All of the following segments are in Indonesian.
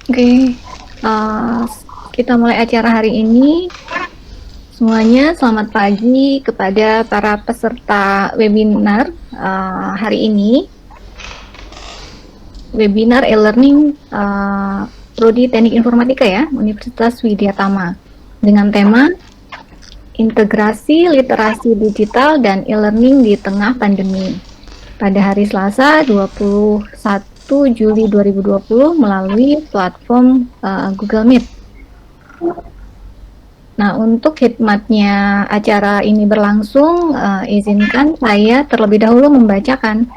Oke, uh, kita mulai acara hari ini. Semuanya selamat pagi kepada para peserta webinar hari ini. Webinar e-learning Prodi Teknik Informatika ya, Universitas Widya Tama. Dengan tema Integrasi Literasi Digital dan E-learning di Tengah Pandemi. Pada hari Selasa 21 Juli 2020 melalui platform Google Meet. Nah, untuk khidmatnya acara ini berlangsung, izinkan saya terlebih dahulu membacakan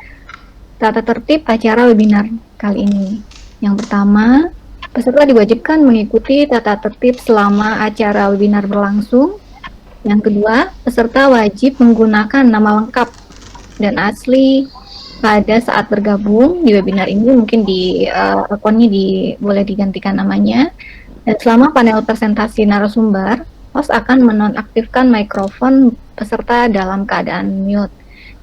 tata tertib acara webinar kali ini. Yang pertama, peserta diwajibkan mengikuti tata tertib selama acara webinar berlangsung. Yang kedua, peserta wajib menggunakan nama lengkap dan asli pada saat bergabung di webinar ini. Mungkin di akunnya boleh digantikan namanya. Dan selama panel presentasi narasumber, host akan menonaktifkan mikrofon peserta dalam keadaan mute,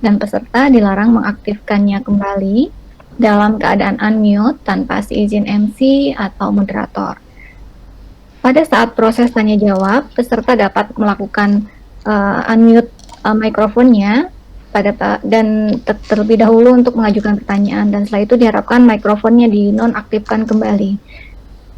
dan peserta dilarang mengaktifkannya kembali dalam keadaan unmute tanpa seizin MC atau moderator. Pada saat proses tanya jawab, peserta dapat melakukan unmute mikrofonnya dan terlebih dahulu untuk mengajukan pertanyaan, dan setelah itu diharapkan mikrofonnya dinonaktifkan kembali.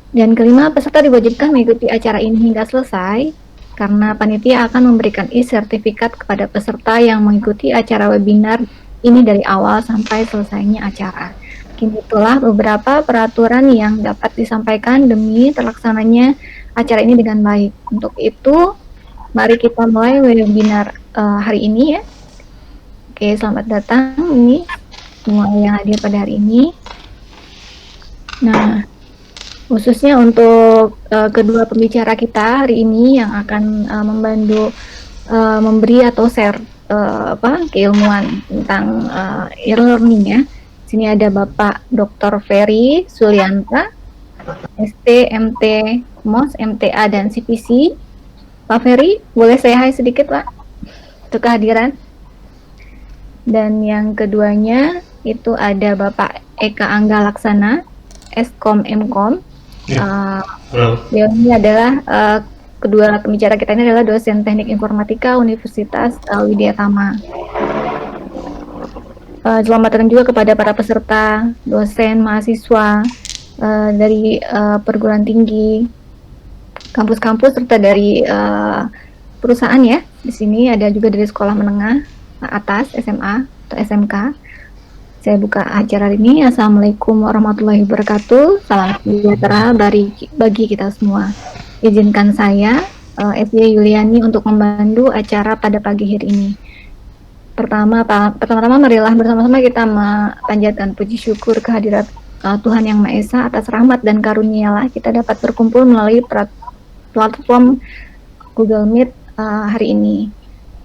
Dan kelima, peserta diwajibkan mengikuti acara ini hingga selesai karena panitia akan memberikan e-sertifikat kepada peserta yang mengikuti acara webinar ini dari awal sampai selesainya acara. Mungkin itulah beberapa peraturan yang dapat disampaikan demi terlaksananya acara ini dengan baik. Untuk itu, mari kita mulai webinar hari ini ya. Oke, selamat datang ini semua yang hadir pada hari ini. Nah, khususnya untuk kedua pembicara kita hari ini yang akan membantu memberi atau share keilmuan tentang e-learning ya. Sini ada Bapak Dr. Ferry Sulianta, ST, MT, MOS, MTA, dan CPC. Pak Ferry, boleh saya hai sedikit Pak untuk kehadiran. Dan yang keduanya itu ada Bapak Eka Angga Laksana, Eskom Mkom. Beliau ini adalah kedua pembicara kita ini adalah dosen Teknik Informatika Universitas Widya Tama. Selamat datang juga kepada para peserta, dosen, mahasiswa dari perguruan tinggi, kampus-kampus serta dari perusahaan ya. Di sini ada juga dari sekolah menengah atas, SMA atau SMK. Saya buka acara ini. Assalamualaikum warahmatullahi wabarakatuh. Salam sejahtera bagi kita semua. Izinkan saya, SY Yuliani, untuk membantu acara pada pagi hari ini. Pertama-tama marilah bersama-sama kita memanjatkan puji syukur kehadirat Tuhan Yang Maha Esa atas rahmat dan karunia-Nya kita dapat berkumpul melalui platform Google Meet hari ini,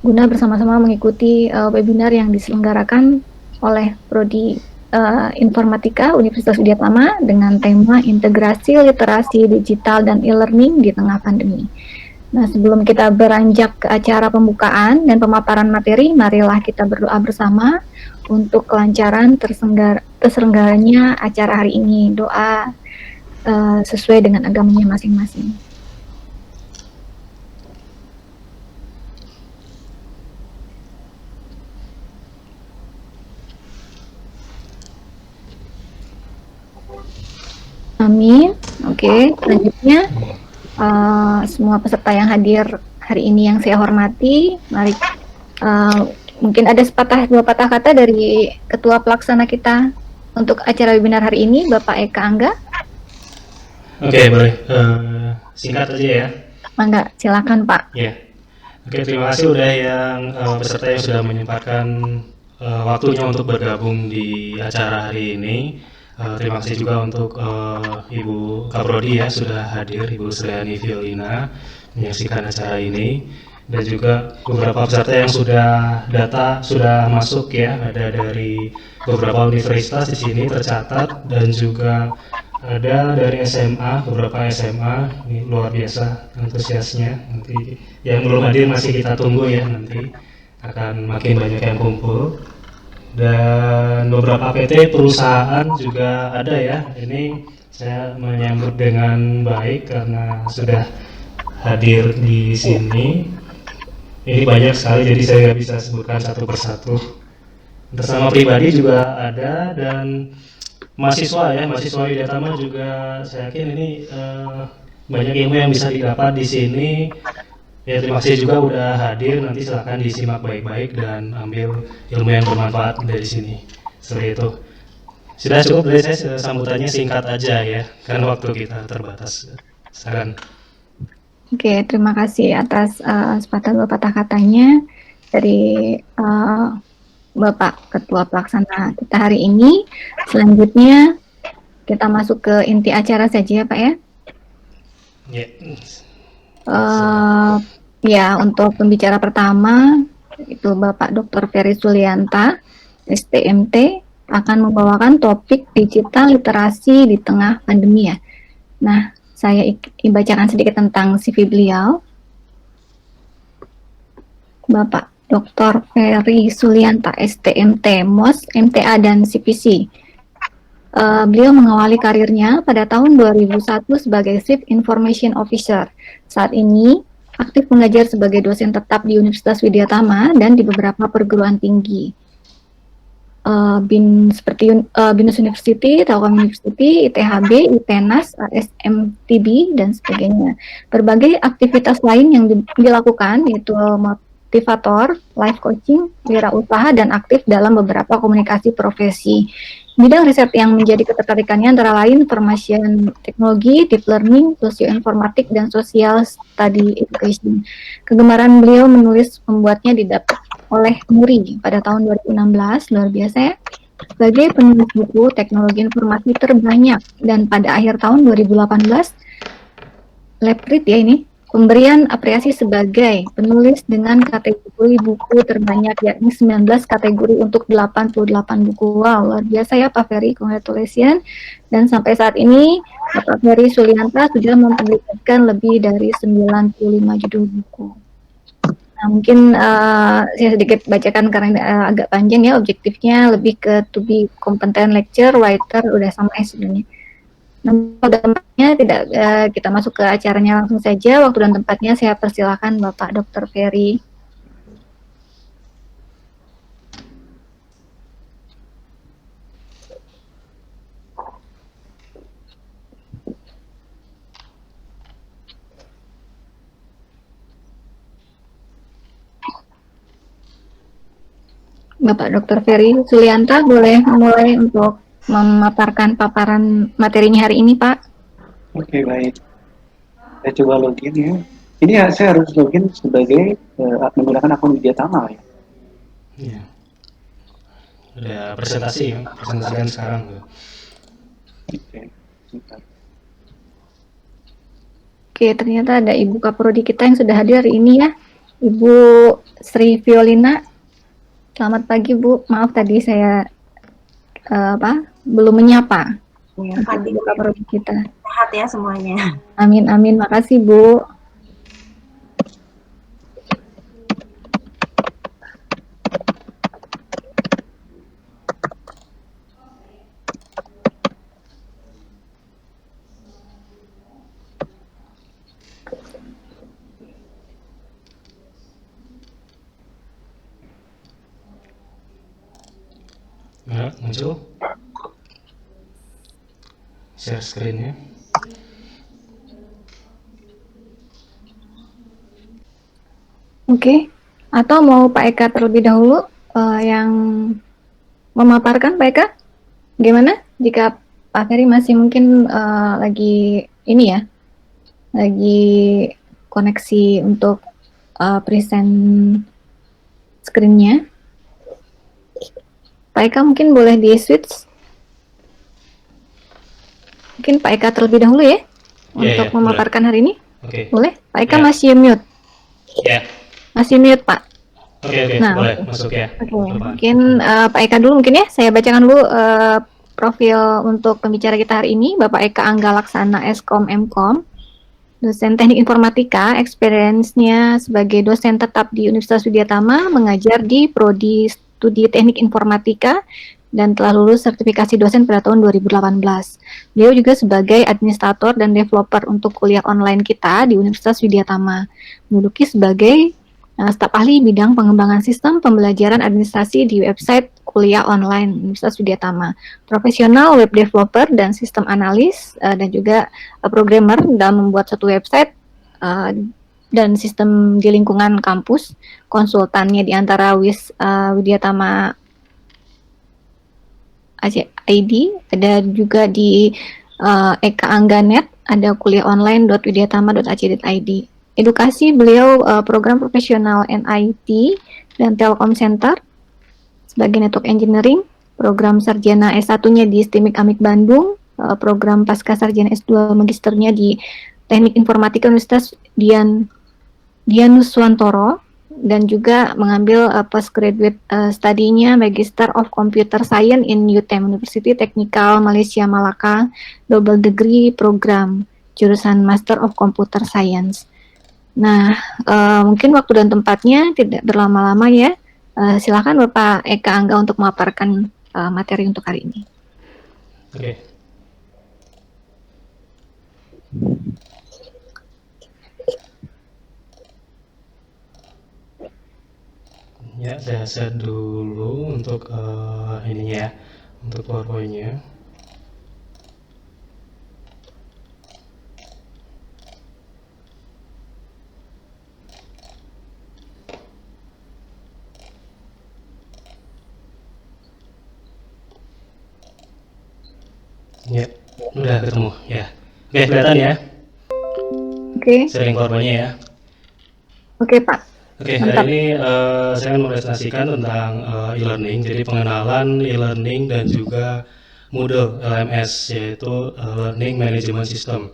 guna bersama-sama mengikuti webinar yang diselenggarakan oleh Prodi Informatika Universitas Widya Tama dengan tema Integrasi Literasi Digital dan E-learning di Tengah Pandemi. Nah, sebelum kita beranjak ke acara pembukaan dan pemaparan materi, marilah kita berdoa bersama untuk kelancaran terselenggaranya acara hari ini. Doa sesuai dengan agamanya masing-masing. Amin. Oke, selanjutnya semua peserta yang hadir hari ini yang saya hormati, mari mungkin ada dua patah kata dari ketua pelaksana kita untuk acara webinar hari ini, Bapak Eka Angga. Oke, boleh. Singkat aja ya. Mangga, silakan Pak. Ya. Oke, terima kasih udah yang peserta yang sudah menyempatkan waktunya untuk bergabung di acara hari ini. Terima kasih juga untuk Ibu Kaprodi ya sudah hadir, Ibu Sriani Violina menyaksikan acara ini, dan juga beberapa peserta yang sudah masuk ya, ada dari beberapa universitas di sini tercatat, dan juga ada dari SMA, beberapa SMA. Ini luar biasa antusiasnya. Nanti yang belum hadir masih kita tunggu ya, nanti akan makin banyak yang kumpul. Dan beberapa PT perusahaan juga ada ya. Ini Saya menyambut dengan baik karena sudah hadir di sini. Ini banyak sekali, jadi saya nggak bisa sebutkan satu persatu. Bersama pribadi juga ada, dan mahasiswa Widyatama juga saya yakin ini banyak ilmu yang bisa didapat di sini. Ya, terima kasih juga udah hadir. Nanti silahkan disimak baik-baik dan ambil ilmu yang bermanfaat dari sini. Seperti itu. Sudah cukup dari saya, sambutannya singkat aja ya, karena waktu kita terbatas. Silakan. Oke, terima kasih atas sepatah patah katanya dari Bapak Ketua Pelaksana kita hari ini. Selanjutnya kita masuk ke inti acara saja ya Pak ya. Ya, untuk pembicara pertama itu Bapak Dr. Ferry Sulianta, STMT, akan membawakan topik digital literasi di tengah pandemi ya. Nah, saya bacakan sedikit tentang CV beliau. Bapak Dr. Ferry Sulianta, STMT, MOS, MTA, dan CPC. Beliau mengawali karirnya pada tahun 2001 sebagai Chief Information Officer. Saat ini aktif mengajar sebagai dosen tetap di Universitas Widyatama dan di beberapa perguruan tinggi. Seperti BINUS University, Telkom University, ITHB, ITENAS, SMTB, dan sebagainya. Berbagai aktivitas lain yang dilakukan yaitu motivator, life coaching, wirausaha, dan aktif dalam beberapa komunikasi profesi. Bidang riset yang menjadi ketertarikannya antara lain information teknologi, deep learning, sosioinformatik, dan social study education. Kegemaran beliau menulis membuatnya didapat oleh Muri pada tahun 2016, luar biasa ya, sebagai penulis buku teknologi informasi terbanyak, dan pada akhir tahun 2018 Leprit ya ini pemberian apresiasi sebagai penulis dengan kategori buku terbanyak, yakni 19 kategori untuk 88 buku. Wow, luar biasa ya Pak Ferry, congratulations. Dan sampai saat ini Bapak Ferry Sulianta sudah mempublikasikan lebih dari 95 judul buku. Nah, mungkin saya sedikit bacakan karena agak panjang ya, objektifnya lebih ke to be competent lecturer, writer, udah sama sebenarnya. Nah, tempatnya tidak kita masuk ke acaranya langsung saja. Waktu dan tempatnya saya persilakan Bapak Dr. Ferry. Bapak Dr. Ferry Sulianta boleh mulai untuk memaparkan paparan materinya hari ini, Pak. Oke, baik. Saya coba login ya. Ini ya, saya harus login sebagai menggunakan akun Widyatama ya. Iya. Udah presentasi ya, presentasikan sekarang tuh. Oke, sebentar. Oke, ternyata ada Ibu Kaprodi kita yang sudah hadir hari ini ya, Ibu Sri Violina. Selamat pagi Bu, maaf tadi saya belum menyapa. Ya, Ibu Kaprodi kita. Sehat ya semuanya. Amin amin, makasih Bu. Nah, muncul share screen-nya. Oke, atau mau Pak Eka terlebih dahulu yang memaparkan, Pak Eka? Gimana jika Pak Ferry masih mungkin lagi ini ya, lagi koneksi untuk present screen-nya? Pak Eka mungkin boleh di switch. Mungkin Pak Eka terlebih dahulu ya untuk memaparkan hari ini. Oke. Boleh? Pak Eka masih mute. Ya. Masih mute Pak. Oke, nah, boleh masuk ya. Mungkin Pak Eka dulu mungkin ya. Saya bacakan dulu profil untuk pembicara kita hari ini. Bapak Eka Angga Laksana, Eskom Mkom, dosen teknik informatika, experience-nya sebagai dosen tetap di Universitas Widyatama, mengajar di Prodi Studi Teknik Informatika dan telah lulus sertifikasi dosen pada tahun 2018. Beliau juga sebagai administrator dan developer untuk kuliah online kita di Universitas Widyatama, menduduki sebagai staf ahli bidang pengembangan sistem pembelajaran administrasi di website kuliah online Universitas Widyatama, profesional web developer dan sistem analis, dan juga programmer dalam membuat satu website dan sistem di lingkungan kampus. Konsultannya di antara Widyatama ID, ada juga di Eka Angganet, ada kuliah online.widyatama.ac.id. Edukasi beliau program profesional NIT dan Telkom Center sebagai Network Engineering, program sarjana S1-nya di STIMIK Amik Bandung, program pasca sarjana S2 magisternya di Teknik Informatika Universitas Dianuswantoro, dan juga mengambil postgraduate study-nya Magister of Computer Science in UTM University Technical Malaysia Malacca, double degree program jurusan Master of Computer Science. Nah, mungkin waktu dan tempatnya tidak berlama-lama ya. Silakan Bapak Eka Angga untuk memaparkan materi untuk hari ini. Oke. Ya, saya set dulu untuk ininya ya, untuk PowerPoint-nya. Ya, udah ketemu ya. Oke, kelihatan ya? Oke. Sharing PowerPoint-nya ya. Oke, Pak. Oke, Mantap. hari ini saya akan mempresentasikan tentang e-learning, jadi pengenalan e-learning dan juga Moodle LMS, yaitu Learning Management System.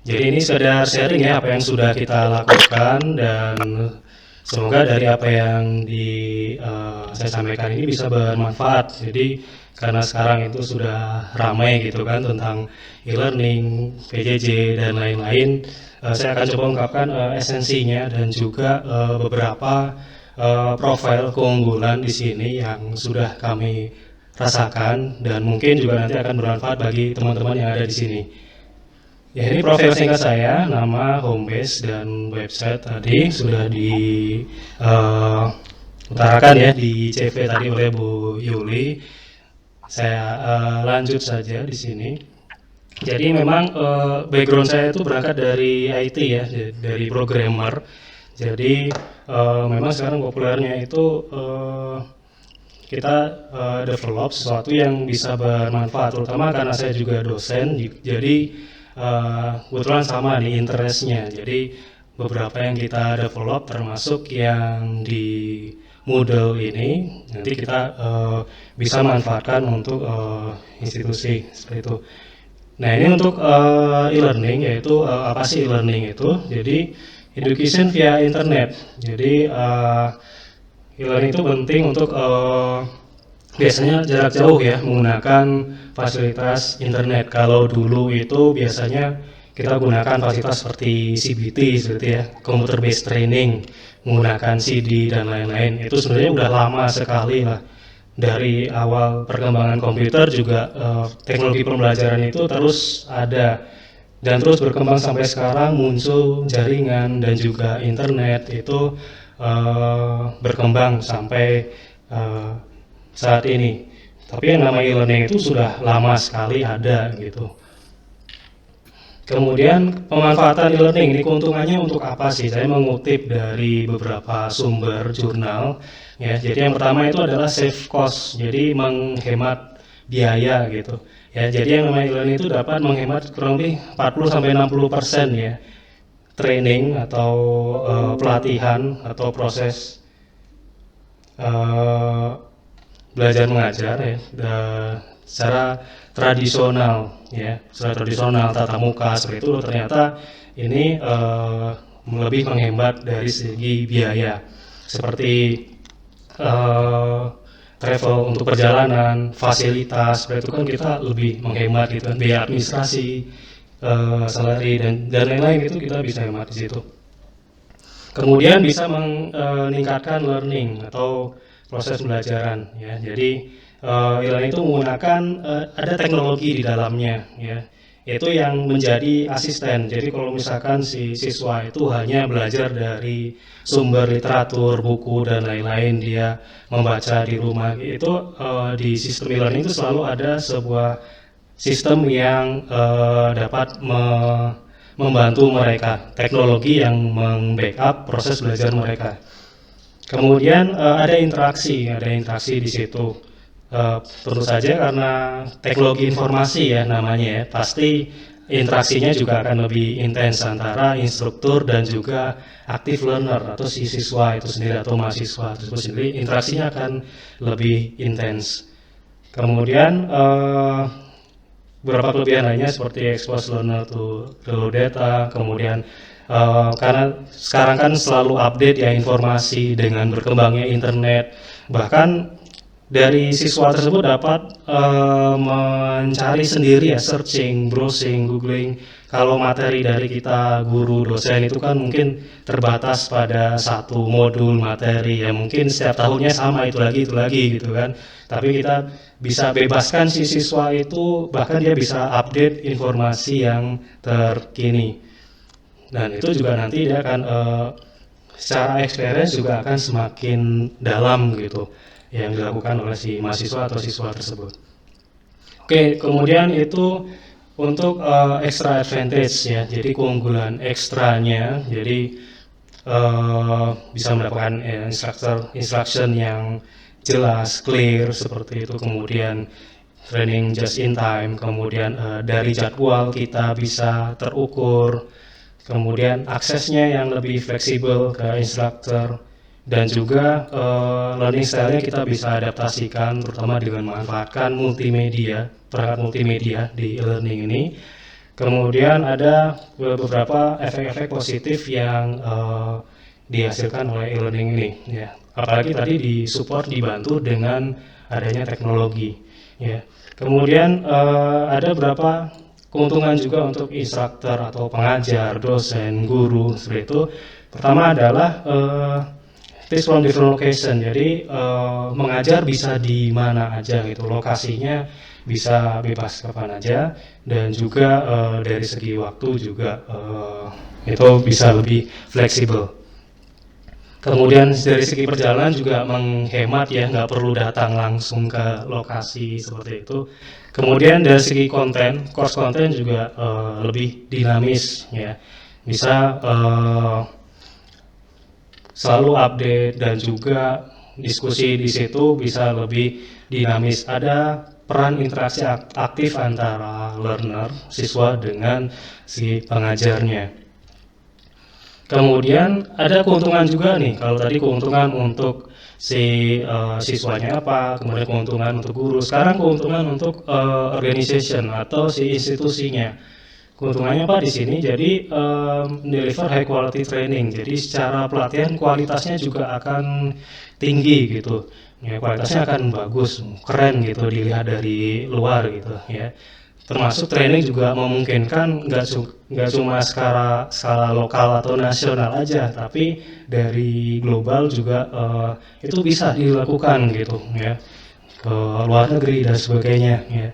Jadi ini sekedar sharing ya apa yang sudah kita lakukan, dan semoga dari apa yang saya sampaikan ini bisa bermanfaat. Jadi karena sekarang itu sudah ramai gitu kan tentang e-learning, PJJ dan lain-lain, saya akan coba ungkapkan esensinya dan juga beberapa profil keunggulan di sini yang sudah kami rasakan dan mungkin juga nanti akan bermanfaat bagi teman-teman yang ada di sini. Ya, ini profil singkat saya, nama, homebase, dan website tadi sudah diutarakan ya di CV tadi oleh Bu Yuli. Saya lanjut saja di sini. Jadi memang background saya itu berangkat dari IT ya, dari programmer. Jadi memang sekarang populernya itu kita develop sesuatu yang bisa bermanfaat, terutama karena saya juga dosen. Jadi kebetulan sama nih interestnya. Jadi beberapa yang kita develop termasuk yang di Moodle ini nanti kita bisa manfaatkan untuk institusi seperti itu. Nah, ini untuk e-learning, yaitu apa sih e-learning itu? Jadi education via internet. Jadi e-learning itu penting untuk biasanya jarak jauh ya, menggunakan fasilitas internet. Kalau dulu itu biasanya kita gunakan fasilitas seperti CBT seperti ya, computer based training, menggunakan CD dan lain-lain. Itu sebenarnya udah lama sekali lah. Dari awal perkembangan komputer juga teknologi pembelajaran itu terus ada dan terus berkembang sampai sekarang, muncul jaringan dan juga internet itu berkembang sampai saat ini. Tapi yang namanya e-learning itu sudah lama sekali ada gitu. Kemudian pemanfaatan e-learning ini keuntungannya untuk apa sih? Saya mengutip dari beberapa sumber jurnal ya. Jadi yang pertama itu adalah save cost, jadi menghemat biaya gitu. Ya, jadi yang namanya e-learning itu dapat menghemat kurang lebih 40-60% ya. Training atau pelatihan atau proses belajar mengajar ya, secara tradisional ya, secara tradisional tatap muka seperti itu, ternyata ini lebih menghemat dari segi biaya, seperti travel untuk perjalanan, fasilitas seperti itu kan kita lebih menghemat gitu, biaya administrasi, salary dan lain-lain itu kita bisa hemat di situ. Kemudian bisa meningkatkan learning atau proses pembelajaran ya. Jadi e-learning itu menggunakan ada teknologi di dalamnya ya, yaitu yang menjadi asisten. Jadi kalau misalkan si siswa itu hanya belajar dari sumber literatur, buku dan lain-lain, dia membaca di rumah, itu di sistem e-learning itu selalu ada sebuah sistem yang dapat membantu mereka, teknologi yang membackup proses belajar mereka. Kemudian ada interaksi di situ. Tentu saja karena teknologi informasi ya namanya ya, pasti interaksinya juga akan lebih intens antara instruktur dan juga active learner atau si siswa itu sendiri atau mahasiswa itu sendiri, interaksinya akan lebih intens. Kemudian beberapa kelebihan lainnya seperti expose learner to real data, kemudian karena sekarang kan selalu update ya informasi dengan berkembangnya internet, bahkan dari siswa tersebut dapat mencari sendiri ya, searching, browsing, googling. Kalau materi dari kita guru dosen itu kan mungkin terbatas pada satu modul materi ya, mungkin setiap tahunnya sama itu lagi gitu kan. Tapi kita bisa bebaskan si siswa itu, bahkan dia bisa update informasi yang terkini. Dan itu juga nanti dia akan secara experience juga akan semakin dalam gitu yang dilakukan oleh si mahasiswa atau siswa tersebut. Oke, kemudian itu untuk extra advantage ya, jadi keunggulan ekstranya, jadi bisa mendapatkan instruction yang jelas, clear seperti itu, kemudian training just in time, kemudian dari jadwal kita bisa terukur, kemudian aksesnya yang lebih fleksibel ke instruktur, dan juga learning style-nya kita bisa adaptasikan terutama dengan memanfaatkan multimedia, perangkat multimedia di e-learning ini. Kemudian ada beberapa efek-efek positif yang dihasilkan oleh e-learning ini ya. Apalagi tadi dibantu dengan adanya teknologi ya. Kemudian ada beberapa keuntungan juga untuk instruktur atau pengajar, dosen, guru seperti itu. Pertama adalah teach from different location, jadi mengajar bisa di mana aja gitu, lokasinya bisa bebas kapan aja, dan juga dari segi waktu juga itu bisa lebih fleksibel. Kemudian dari segi perjalanan juga menghemat ya, nggak perlu datang langsung ke lokasi seperti itu. Kemudian dari segi konten, course konten juga lebih dinamis ya, bisa selalu update, dan juga diskusi di situ bisa lebih dinamis. Ada peran interaksi aktif antara learner, siswa dengan si pengajarnya. Kemudian ada keuntungan juga nih, kalau tadi keuntungan untuk si siswanya apa, kemudian keuntungan untuk guru, sekarang keuntungan untuk organization atau si institusinya. Keuntungannya apa di sini? Jadi deliver high quality training. Jadi secara pelatihan kualitasnya juga akan tinggi gitu. Ya, kualitasnya akan bagus, keren gitu dilihat dari luar gitu ya. Termasuk training juga memungkinkan nggak cuma skala lokal atau nasional aja, tapi dari global juga itu bisa dilakukan gitu ya, ke luar negeri dan sebagainya ya.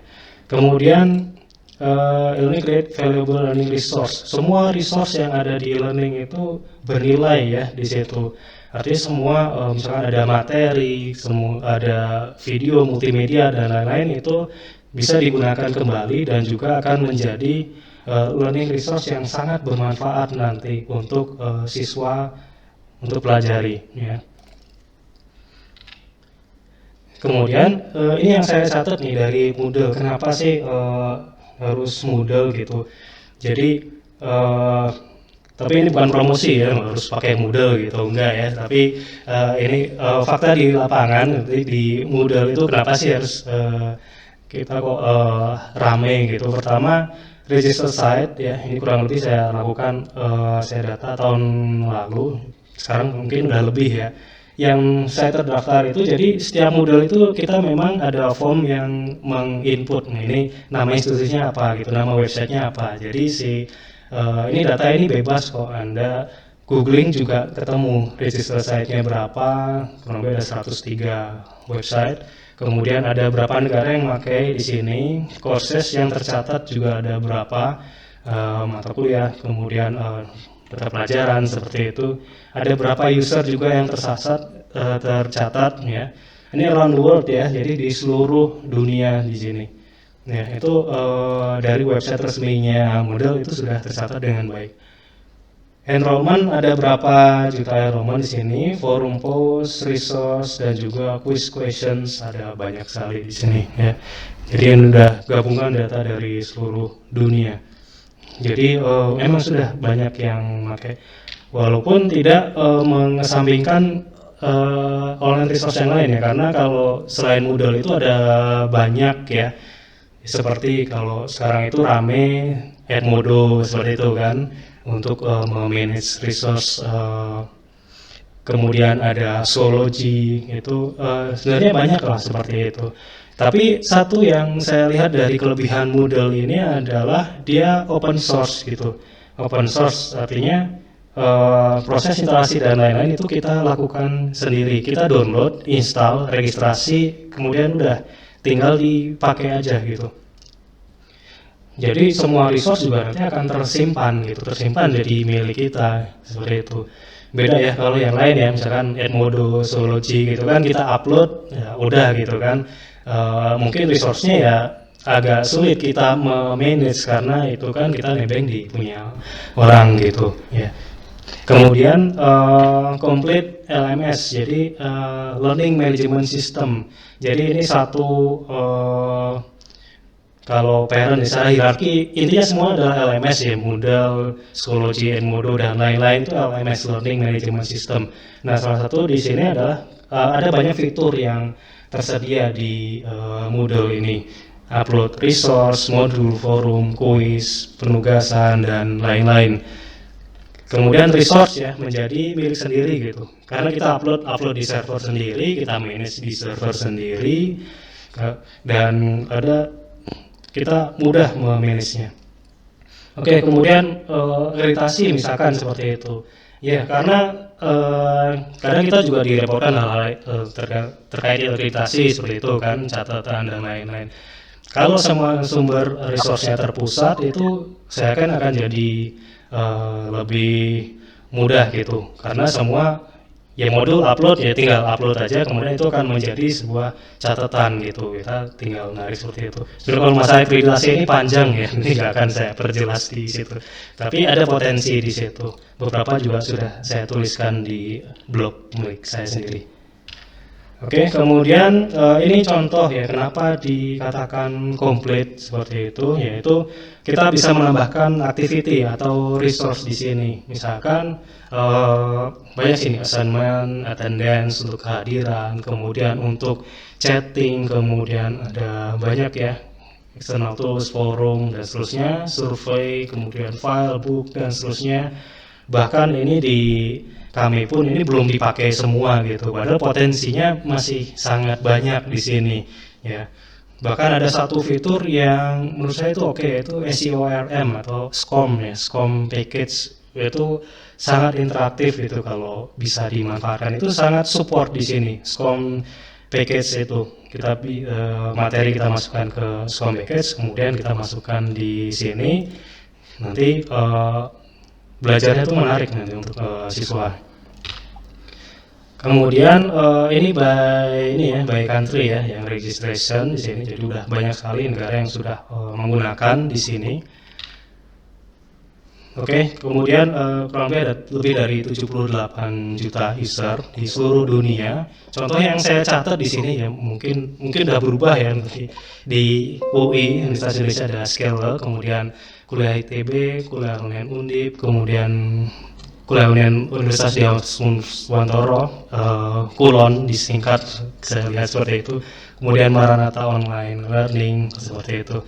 Kemudian e-learning create valuable learning resource. Semua resource yang ada di e-learning itu bernilai ya di situ. Artinya semua misalkan ada materi, ada video, multimedia dan lain-lain, itu bisa digunakan kembali dan juga akan menjadi learning resource yang sangat bermanfaat nanti untuk siswa untuk pelajari ya. Kemudian ini yang saya catat nih dari Moodle, kenapa sih harus Moodle gitu. Jadi tapi ini bukan promosi ya harus pakai Moodle gitu, enggak ya, tapi ini fakta di lapangan. Di Moodle itu kenapa sih harus kita kok rame gitu. Pertama, register site ya, ini kurang lebih saya lakukan, saya data tahun lalu, sekarang mungkin udah lebih ya, yang saya terdaftar itu. Jadi setiap Moodle itu kita memang ada form yang menginput, nah ini nama institusinya apa gitu, nama websitenya apa. Jadi ini data ini bebas kok, Anda googling juga ketemu register site-nya berapa, kurang lebih ada 103 website. Kemudian ada berapa negara yang pakai di sini, courses yang tercatat juga ada berapa, mata kuliah, kemudian mata pelajaran seperti itu. Ada berapa user juga yang tercatat ya. Ini around the world ya, jadi di seluruh dunia di sini. Ya, itu dari website resminya Moodle itu sudah tercatat dengan baik. Enrollment ada berapa juta enrollment di sini, forum post, resource, dan juga quiz questions ada banyak sekali di sini ya. Jadi ini udah gabungan data dari seluruh dunia. Jadi memang sudah banyak yang pakai, walaupun tidak mengesampingkan online resource yang lain ya, karena kalau selain Moodle itu ada banyak ya, seperti kalau sekarang itu rame Edmodo seperti itu kan, untuk memanage resource, kemudian ada Zoology itu sebenarnya banyak lah seperti itu. Tapi satu yang saya lihat dari kelebihan Moodle ini adalah dia open source gitu. Open source artinya proses instalasi dan lain-lain itu kita lakukan sendiri. Kita download, install, registrasi, kemudian udah tinggal dipakai aja gitu. Jadi semua resource juga nanti akan tersimpan gitu, tersimpan jadi milik kita seperti itu. Beda ya kalau yang lain ya, misalkan Edmodo, Zoology gitu kan kita upload, ya udah gitu kan. Mungkin resource-nya ya agak sulit kita manage karena itu kan kita nebeng di punya orang gitu ya. Kemudian complete LMS, jadi Learning Management System. Jadi ini satu kalau parent secara hierarki intinya semua adalah LMS ya, Moodle, Schoology, Edmodo dan lain-lain itu LMS, Learning Management System. Nah, salah satu di sini adalah ada banyak fitur yang tersedia di Moodle ini. Upload resource, modul, forum, quiz, penugasan dan lain-lain. Kemudian resource ya menjadi milik sendiri gitu. Karena kita upload di server sendiri, kita manage di server sendiri, dan kita mudah memanagenya. Oke, kemudian akreditasi misalkan seperti itu. Ya, karena kadang kita juga direpotkan hal-hal terkait akreditasi seperti itu kan, catatan dan lain-lain. Kalau semua sumber resource-nya terpusat itu saya kan akan jadi lebih mudah gitu. Karena semua ya modul upload ya tinggal upload aja, kemudian itu akan menjadi sebuah catatan gitu, kita tinggal narik seperti itu. Sebenarnya kalau masalah akreditasi ini panjang ya, ini nggak akan saya perjelas di situ, tapi ada potensi di situ. Beberapa juga sudah saya tuliskan di blog milik saya sendiri. Oke, kemudian ini contoh ya kenapa dikatakan komplit seperti itu, yaitu kita bisa menambahkan activity atau resource di sini. Misalkan banyak sini assignment, attendance untuk kehadiran, kemudian untuk chatting, kemudian ada banyak ya external tools, forum dan seterusnya, survei, kemudian file, book dan seterusnya. Bahkan ini di kami pun ini belum dipakai semua gitu, padahal potensinya masih sangat banyak di sini ya. Bahkan ada satu fitur yang menurut saya itu oke, itu SEORM atau SCORM ya, SCORM package, itu sangat interaktif itu kalau bisa dimanfaatkan, itu sangat support di sini. SCORM package itu kita materi kita masukkan ke SCORM package, kemudian kita masukkan di sini, nanti belajarnya itu menarik nanti untuk siswa. Kemudian ini by country ya, yang registration di sini. Jadi udah banyak sekali negara yang sudah menggunakan di sini. Oke, kemudian kurang lebih ada lebih dari 78 juta user di seluruh dunia. Contoh yang saya catat di sini ya mungkin udah berubah ya, di UI Universitas Indonesia ada Scale, kemudian kuliah ITB, kuliah Unian Undip, kemudian kuliah Unian Universitas Diponegoro, Kulon disingkat, saya lihat seperti itu. Kemudian Maranatha Online Learning seperti itu.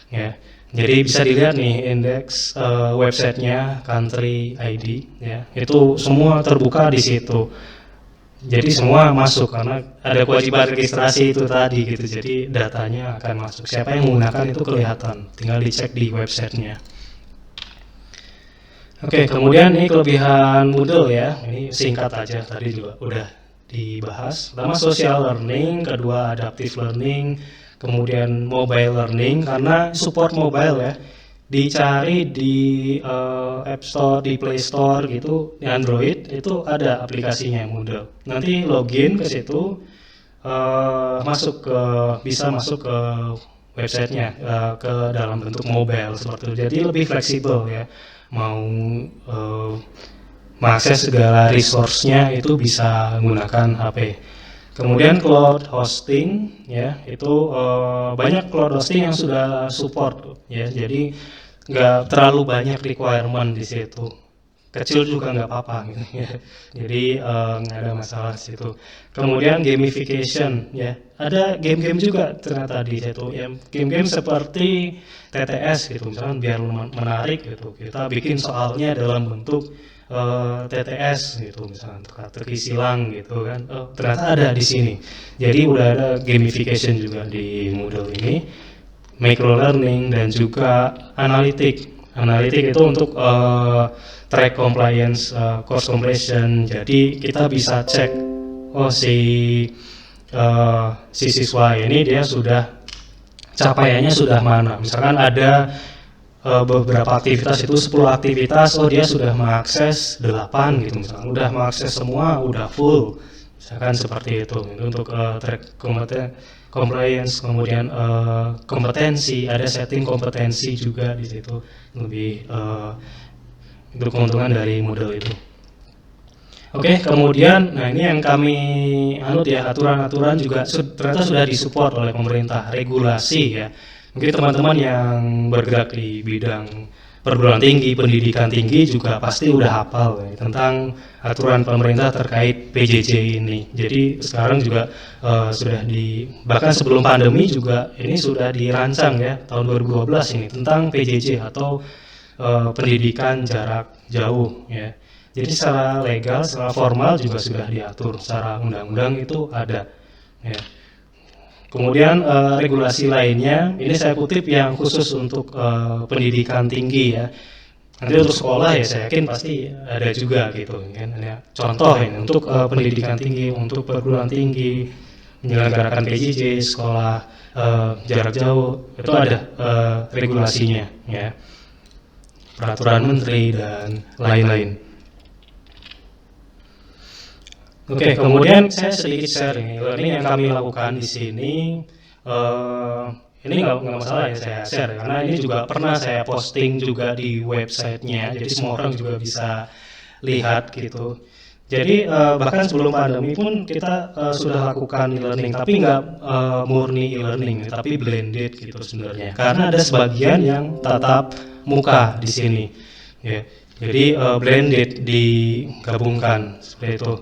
Ya, jadi bisa dilihat nih indeks websitenya, country ID, ya itu semua terbuka di situ. Jadi semua masuk karena ada kewajiban registrasi itu tadi gitu. Jadi datanya akan masuk. Siapa yang menggunakan itu kelihatan, tinggal dicek di websitenya. Oke, kemudian ini kelebihan Moodle ya. Ini singkat aja, tadi juga udah dibahas. Pertama social learning, kedua adaptive learning, kemudian mobile learning karena support mobile ya. Dicari di App Store, di Play Store gitu, di Android itu ada aplikasinya Moodle. Nanti login ke situ, bisa masuk ke websitenya ke dalam bentuk mobile seperti itu. Jadi lebih fleksibel ya. Mau mengakses segala resource-nya itu bisa menggunakan HP. Kemudian cloud hosting ya, itu banyak cloud hosting yang sudah support ya. Jadi nggak terlalu banyak requirement di situ. Kecil juga nggak apa-apa gitu ya. Jadi nggak ada masalah di situ. Kemudian gamification ya, ada game-game juga ternyata di situ ya, game-game seperti TTS gitu, misalkan biar menarik gitu, kita bikin soalnya dalam bentuk TTS gitu, misalkan teka-teki silang gitu kan, ternyata ada di sini. Jadi udah ada gamification juga di Moodle ini, micro learning dan juga analitik. Analitik itu untuk track compliance, course completion. Jadi kita bisa cek, si siswa ini dia sudah capaiannya sudah mana. Misalkan ada beberapa aktivitas itu 10 aktivitas, dia sudah mengakses 8 gitu, misalkan udah mengakses semua, udah full. Misalkan seperti itu. Itu untuk track compliance, kemudian kompetensi, ada setting kompetensi juga di situ, lebih itu keuntungan dari Moodle itu. Oke, kemudian nah ini yang kami anut ya, aturan-aturan juga ternyata sudah disupport oleh pemerintah, regulasi ya. Mungkin teman-teman yang bergerak di bidang perguruan tinggi, pendidikan tinggi juga pasti udah hafal ya, tentang aturan pemerintah terkait PJJ ini. Jadi sekarang juga sudah bahkan sebelum pandemi juga ini sudah dirancang ya, tahun 2012 ini tentang PJJ atau pendidikan jarak jauh ya. Jadi secara legal, secara formal juga sudah diatur, secara undang-undang itu ada ya. Kemudian regulasi lainnya, ini saya kutip yang khusus untuk pendidikan tinggi ya. Nanti untuk sekolah ya saya yakin pasti ada juga gitu kan. Ya, contoh ini untuk pendidikan tinggi, untuk perguruan tinggi, menyelenggarakan PJJ, sekolah jarak jauh, itu ada regulasinya ya. Peraturan menteri dan lain-lain. Oke, kemudian saya sedikit share ini yang kami lakukan di sini. Ini nggak masalah ya saya share, karena ini juga pernah saya posting juga di websitenya, jadi semua orang juga bisa lihat gitu. Jadi bahkan sebelum pandemi pun kita sudah lakukan e-learning, tapi nggak murni e-learning, tapi blended gitu sebenarnya. Karena ada sebagian yang tatap muka di sini. Ya. Jadi blended digabungkan seperti itu.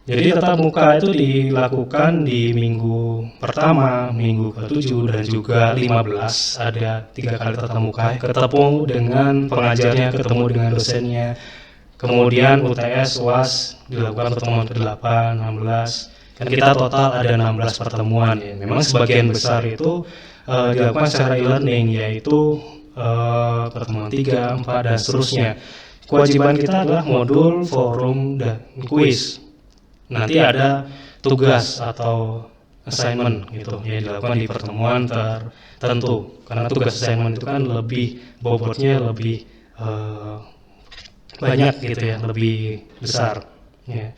Jadi tatap muka itu dilakukan di minggu pertama, minggu ke-7 dan juga 15. Ada 3 kali tatap muka, ketemu dengan pengajarnya, ketemu dengan dosennya. Kemudian UTS, UAS dilakukan pertemuan ke-8, 16. Kan kita total ada 16 pertemuan ya. Memang sebagian besar itu dilakukan secara e-learning, yaitu pertemuan 3, 4 dan seterusnya. Kewajiban kita adalah modul, forum, dan kuis. Nanti ada tugas atau assignment gitu yang dilakukan di pertemuan tertentu, karena tugas assignment itu kan lebih bobotnya lebih banyak gitu ya, lebih besar ya.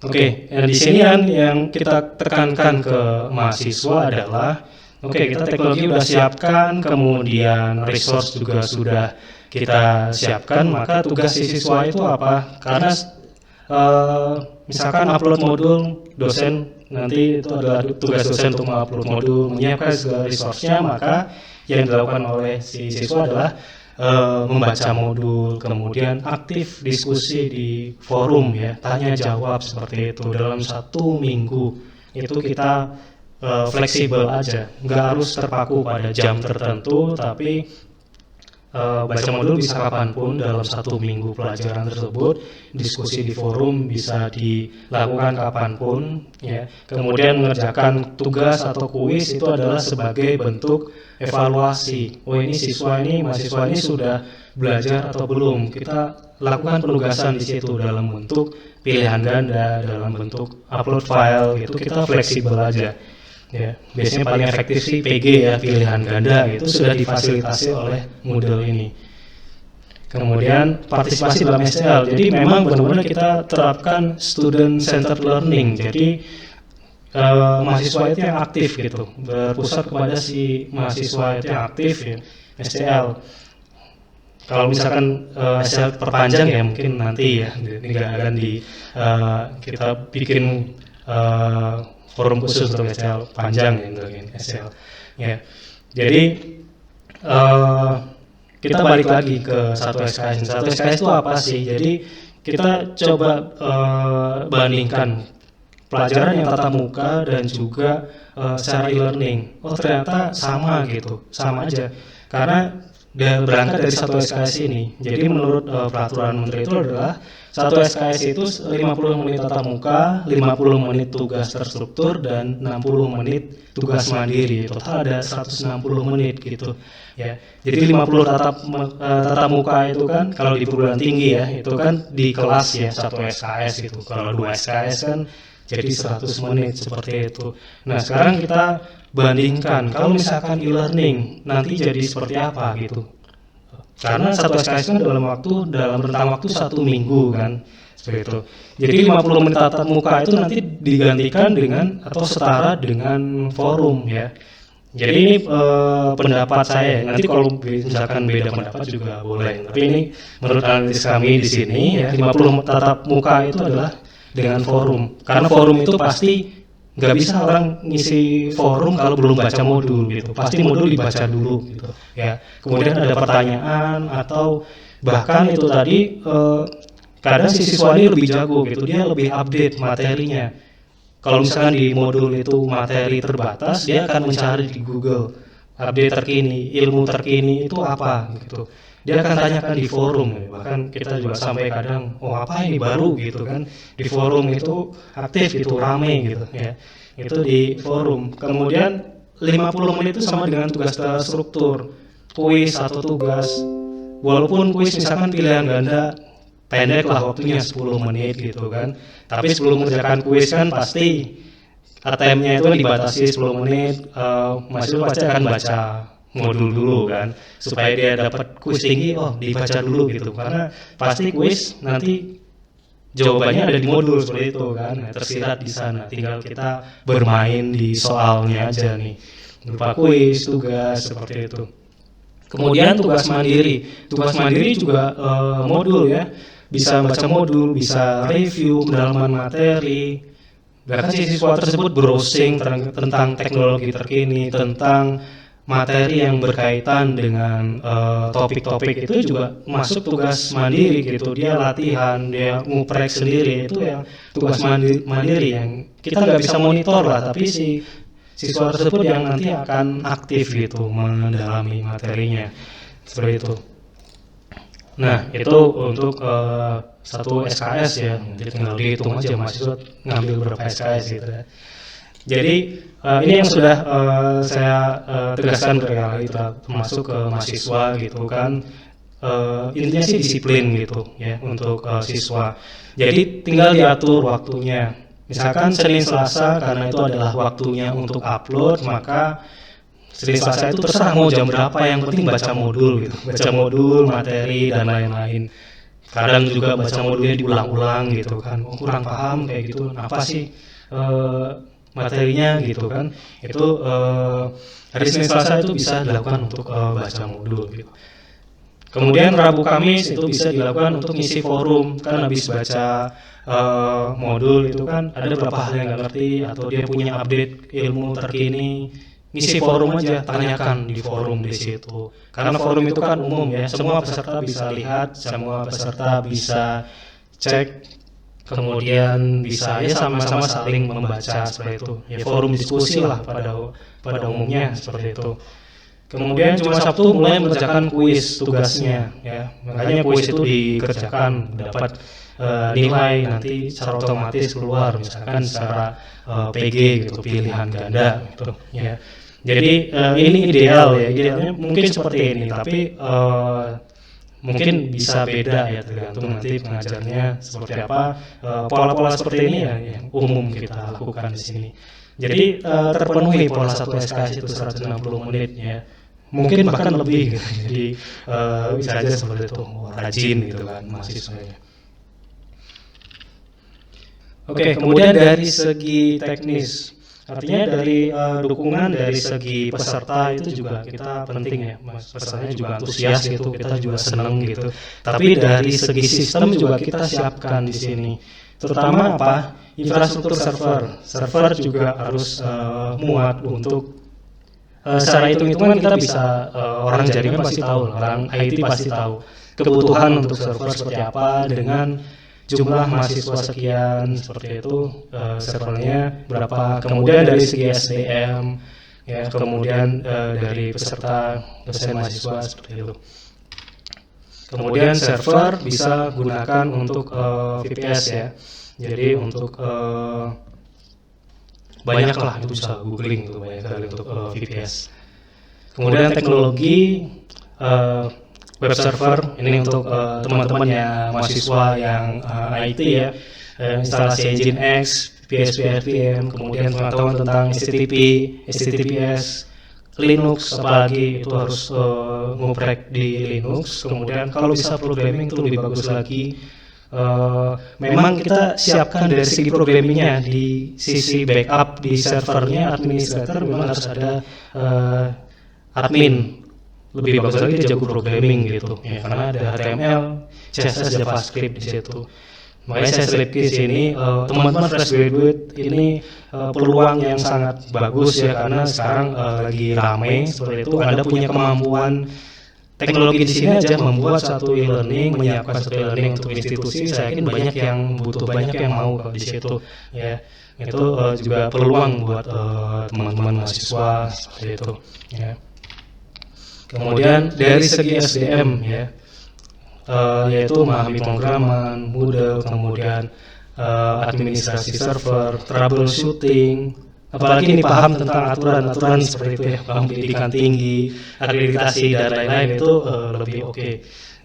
Oke, di sini yang kita tekankan ke mahasiswa adalah kita teknologi sudah siapkan, kemudian resource juga sudah kita siapkan, maka tugas siswa itu apa? Karena misalkan upload modul, dosen nanti itu adalah tugas dosen untuk mengupload modul, menyiapkan segala resource-nya, maka yang dilakukan oleh si siswa adalah membaca modul, kemudian aktif diskusi di forum ya, tanya jawab seperti itu. Dalam 1 minggu itu kita fleksibel aja, nggak harus terpaku pada jam tertentu, tapi baca modul bisa kapanpun dalam 1 minggu pelajaran tersebut. Diskusi di forum bisa dilakukan kapanpun, ya. Kemudian mengerjakan tugas atau kuis itu adalah sebagai bentuk evaluasi. Oh, ini mahasiswa ini sudah belajar atau belum. Kita lakukan penugasan di situ dalam bentuk pilihan ganda, dalam bentuk upload file gitu. Kita fleksibel aja. Ya, biasanya paling efektif sih PG ya, pilihan ganda, itu sudah difasilitasi oleh Moodle ini. Kemudian partisipasi dalam STL. Jadi memang benar-benar kita terapkan student centered learning. Jadi mahasiswa itu yang aktif gitu, berpusat kepada si mahasiswa itu yang aktif ya, STL. Kalau misalkan STL perpanjang ya mungkin nanti ya, ini nggak akan kita bikin forum khusus untuk STL panjang ya, untuk STL. Ya. Jadi kita balik lagi ke satu SKS. Satu SKS itu apa sih? Jadi kita coba bandingkan pelajaran yang tatap muka dan juga secara e-learning. Oh, ternyata sama gitu, sama aja. Karena berangkat dari satu SKS ini. Jadi menurut peraturan menteri itu adalah satu SKS itu 50 menit tatap muka, 50 menit tugas terstruktur, dan 60 menit tugas mandiri. Total ada 160 menit gitu. Ya. Jadi 50 tatap muka itu kan kalau di perguruan tinggi ya, itu kan di kelas ya, satu SKS gitu. Kalau 2 SKS kan jadi 100 menit seperti itu. Nah, sekarang kita bandingkan kalau misalkan e-learning nanti jadi seperti apa gitu. Karena satu SKS kan dalam rentang waktu 1 minggu kan, seperti itu. Jadi 50 menit tatap muka itu nanti digantikan dengan atau setara dengan forum ya. Jadi ini pendapat saya. Nanti kalau misalkan beda pendapat juga boleh. Tapi ini menurut analisis kami di sini ya, 50 tatap muka itu adalah dengan forum. Karena forum itu pasti nggak bisa orang ngisi forum kalau belum baca modul gitu. Pasti modul dibaca dulu gitu ya. Kemudian ada pertanyaan atau bahkan itu tadi kadang si siswa ini lebih jago gitu, dia lebih update materinya. Kalau misalkan di modul itu materi terbatas, dia akan mencari di Google update terkini, ilmu terkini itu apa gitu. Dia akan tanyakan di forum, bahkan kita juga sampai kadang, oh apa ini baru gitu kan, di forum itu aktif itu rame gitu ya, itu di forum. Kemudian 50 menit itu sama dengan tugas terstruktur, kuis atau tugas, walaupun kuis misalkan pilihan ganda pendek lah waktunya 10 menit gitu kan, tapi sebelum mengerjakan kuis kan pasti ATM-nya itu dibatasi 10 menit, mahasiswa pasti akan baca modul dulu kan, supaya dia dapat kuis tinggi, oh dibaca dulu gitu, karena pasti kuis nanti jawabannya ada di modul seperti itu kan, tersirat di sana, tinggal kita bermain di soalnya aja nih, berupa kuis, tugas seperti itu. Kemudian tugas mandiri juga modul ya, bisa baca modul, bisa review pendalaman materi, bahkan siswa tersebut browsing tentang teknologi terkini, tentang materi yang berkaitan dengan topik-topik itu juga masuk tugas mandiri gitu. Dia latihan, dia nguprek sendiri, itu yang tugas mandiri yang kita nggak bisa monitor lah, tapi si siswa tersebut yang nanti akan aktif gitu mendalami materinya seperti itu. Nah, itu untuk satu SKS ya, jadi tinggal dihitung aja mahasiswa ngambil berapa SKS gitu ya. Jadi ini yang sudah saya tegaskan berkali-kali, termasuk ke mahasiswa gitu kan. Intinya sih disiplin gitu ya untuk siswa. Jadi tinggal diatur waktunya. Misalkan Senin Selasa karena itu adalah waktunya untuk upload, maka Senin Selasa itu terserah mau jam berapa, yang penting baca modul gitu. Baca modul, materi dan lain-lain. Kadang juga baca modulnya diulang-ulang gitu kan. Oh, kurang paham kayak gitu. Apa sih materinya gitu kan, itu hari Senin Selasa itu bisa dilakukan untuk baca modul gitu. Kemudian Rabu Kamis itu bisa dilakukan untuk ngisi forum, kan habis baca modul itu kan ada beberapa hal yang nggak ngerti atau dia punya update ilmu terkini, ngisi forum aja, tanyakan di forum di situ. Karena forum itu kan umum ya, semua peserta bisa lihat, semua peserta bisa cek, kemudian bisa ya sama-sama saling membaca seperti itu. Ya forum diskusi lah pada umumnya seperti itu. Kemudian cuma Sabtu mulai mengerjakan kuis tugasnya, ya. Makanya kuis itu dikerjakan dapat nilai nanti secara otomatis keluar, misalkan secara PG gitu, pilihan ganda gitu, ya. Jadi ini ideal ya, idealnya mungkin seperti ini, tapi mungkin bisa beda ya, tergantung nanti pengajarnya seperti apa. Pola-pola seperti ini ya yang umum kita lakukan di sini. Jadi terpenuhi pola 1 SKS itu 160 menit ya. Mungkin bahkan lebih gitu. Jadi bisa aja seperti itu, rajin gitu kan mahasiswanya. Oke, kemudian dari segi teknis, artinya dari dukungan dari segi peserta itu juga kita penting ya, pesertanya juga antusias gitu, kita juga senang gitu. Tapi dari segi sistem juga kita siapkan di sini, terutama apa? Infrastruktur server juga harus muat untuk secara hitung-hitungan kita bisa orang jaringan pasti tahu, orang IT pasti tahu kebutuhan untuk server seperti apa dengan jumlah mahasiswa sekian seperti itu, servernya berapa, kemudian dari segi SDM ya, kemudian dari peserta dosen mahasiswa seperti itu. Kemudian server bisa gunakan untuk VPS ya, jadi untuk banyak lah, itu bisa googling itu banyak kali untuk VPS. Kemudian teknologi web server ini untuk teman-teman yang mahasiswa yang IT ya, instalasi Nginx, PHP, RPM, kemudian pengetahuan tentang HTTP, HTTPS, Linux, apalagi itu harus ngoprek di Linux. Kemudian kalau bisa programming itu lebih bagus lagi. Memang kita siapkan dari segi programmingnya, di sisi backup di servernya administrator memang harus ada admin, lebih bagus lagi dia jago programming gitu ya, karena ada HTML, CSS, JavaScript di situ. Makanya saya selip di sini teman-teman fresh graduate ini peluang yang sangat bagus ya, karena sekarang lagi ramai seperti itu. Anda punya kemampuan teknologi di sini aja membuat satu e-learning, menyiapkan satu e-learning untuk institusi, saya yakin banyak yang butuh, banyak yang mau di situ ya. Itu juga peluang buat teman-teman mahasiswa seperti itu ya. Kemudian dari segi SDM ya, yaitu memahami pemrograman, Moodle, kemudian administrasi server, troubleshooting, apalagi ini paham tentang aturan-aturan seperti itu ya, paham pendidikan tinggi, akreditasi dan lain-lain, itu lebih oke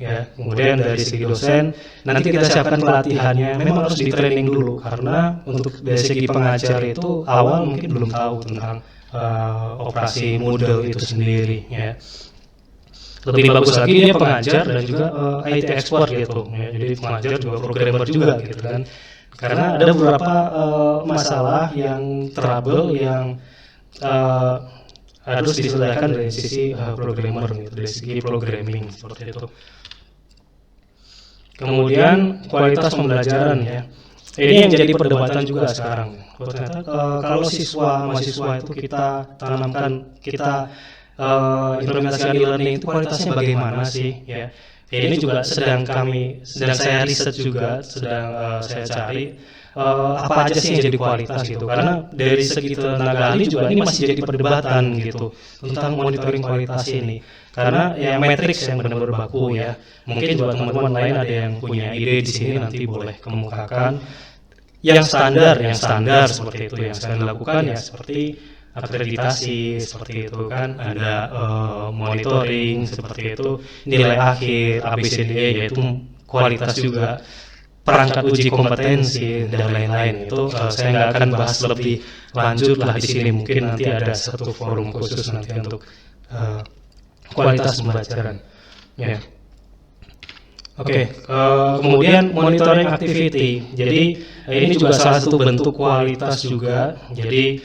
ya. Kemudian dari segi dosen, nanti kita siapkan pelatihannya, memang harus di training dulu, karena untuk dari segi pengajar itu awal mungkin belum tahu tentang operasi Moodle itu sendiri ya. Lebih bagus lagi dia pengajar dan juga IT expert gitu ya. Jadi pengajar juga programmer juga gitu kan. Karena ada beberapa masalah yang trouble yang harus diselesaikan dari sisi programmer gitu, dari segi programming seperti itu. Kemudian kualitas pembelajaran ya. Ini yang jadi perdebatan juga sekarang. Ternyata kalau mahasiswa itu kita tanamkan, kita implementasi e-learning itu kualitasnya bagaimana sih ya. Ini juga sedang saya riset juga, sedang saya cari apa aja sih yang jadi kualitas gitu, karena dari segi tenaga ahli juga ini masih jadi perdebatan gitu tentang monitoring kualitas ini, karena ya matriks yang benar-benar baku ya. Mungkin juga teman-teman lain ada yang punya ide di sini, nanti boleh kemukakan. Yang standar seperti itu yang saya lakukan ya, seperti akreditasi seperti itu kan, ada monitoring seperti itu, nilai akhir ABCDE yaitu kualitas juga, perangkat uji kompetensi dan lain-lain. Itu saya nggak akan bahas lebih lanjut lah di sini, mungkin nanti ada satu forum khusus nanti untuk kualitas pembelajaran ya. Oke, kemudian monitoring activity. Jadi ini juga salah satu bentuk kualitas juga. Jadi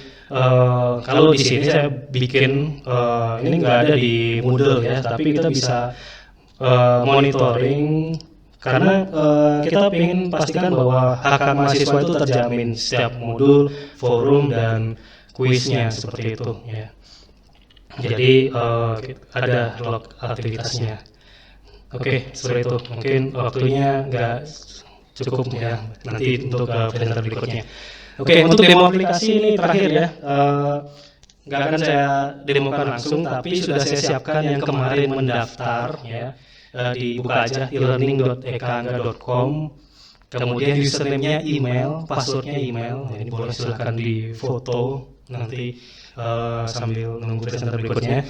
kalau di sini saya bikin ini nggak ada di Moodle ya, tapi kita bisa monitoring karena kita ingin pastikan bahwa hak mahasiswa itu terjamin setiap modul, forum dan kuisnya seperti itu ya. Jadi ada log aktivitasnya. Oke, seperti itu. Mungkin waktunya nggak cukup ya, nanti untuk presenter berikutnya. Oke, untuk demo aplikasi ini terakhir ya. nggak akan saya demokan langsung, tapi sudah saya siapkan yang kemarin mendaftar ya. Dibuka aja e-learning.ekangga.com, kemudian username-nya email, passwordnya email. Jadi boleh silakan difoto nanti sambil menunggu presenter berikutnya.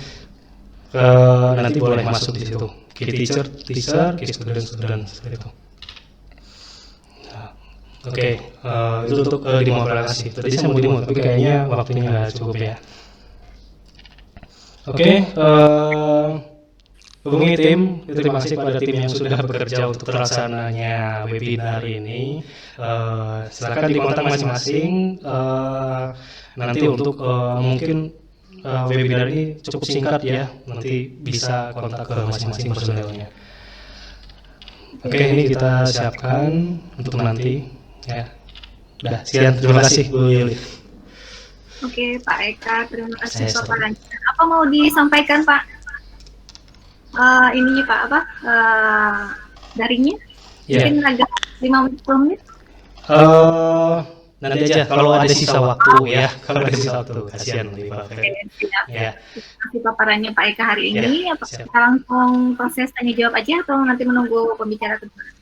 Nanti boleh masuk di situ. Key teacher, key student seperti itu. Oke, itu untuk demonetisasi. Tadi saya mau demo, tapi kayaknya waktunya nggak cukup ya. Oke, hubungi tim. Terima kasih pada tim yang sudah bekerja untuk terlaksananya webinar ini. Silakan dikontak masing-masing. Nanti untuk mungkin webinar ini cukup singkat ya. Nanti bisa kontak ke masing-masing personelnya. Oke, ini kita siapkan untuk nanti. Ya, udah sekian. Terima kasih Bu Yuli. Oke, Pak Eka, terima kasih paparannya. Apa mau disampaikan Pak? Ininya Pak apa? Daringnya? Yeah. Mungkin agak 5 menit. Nanti aja kalau ada sisa waktu ya. Kalau ada sisa waktu, kasihan nanti Pak. Oke, siap. Ya. Terima kasih paparannya Pak Eka hari ini. Ya, Apa kita langsung proses tanya jawab aja atau nanti menunggu pembicara kedua?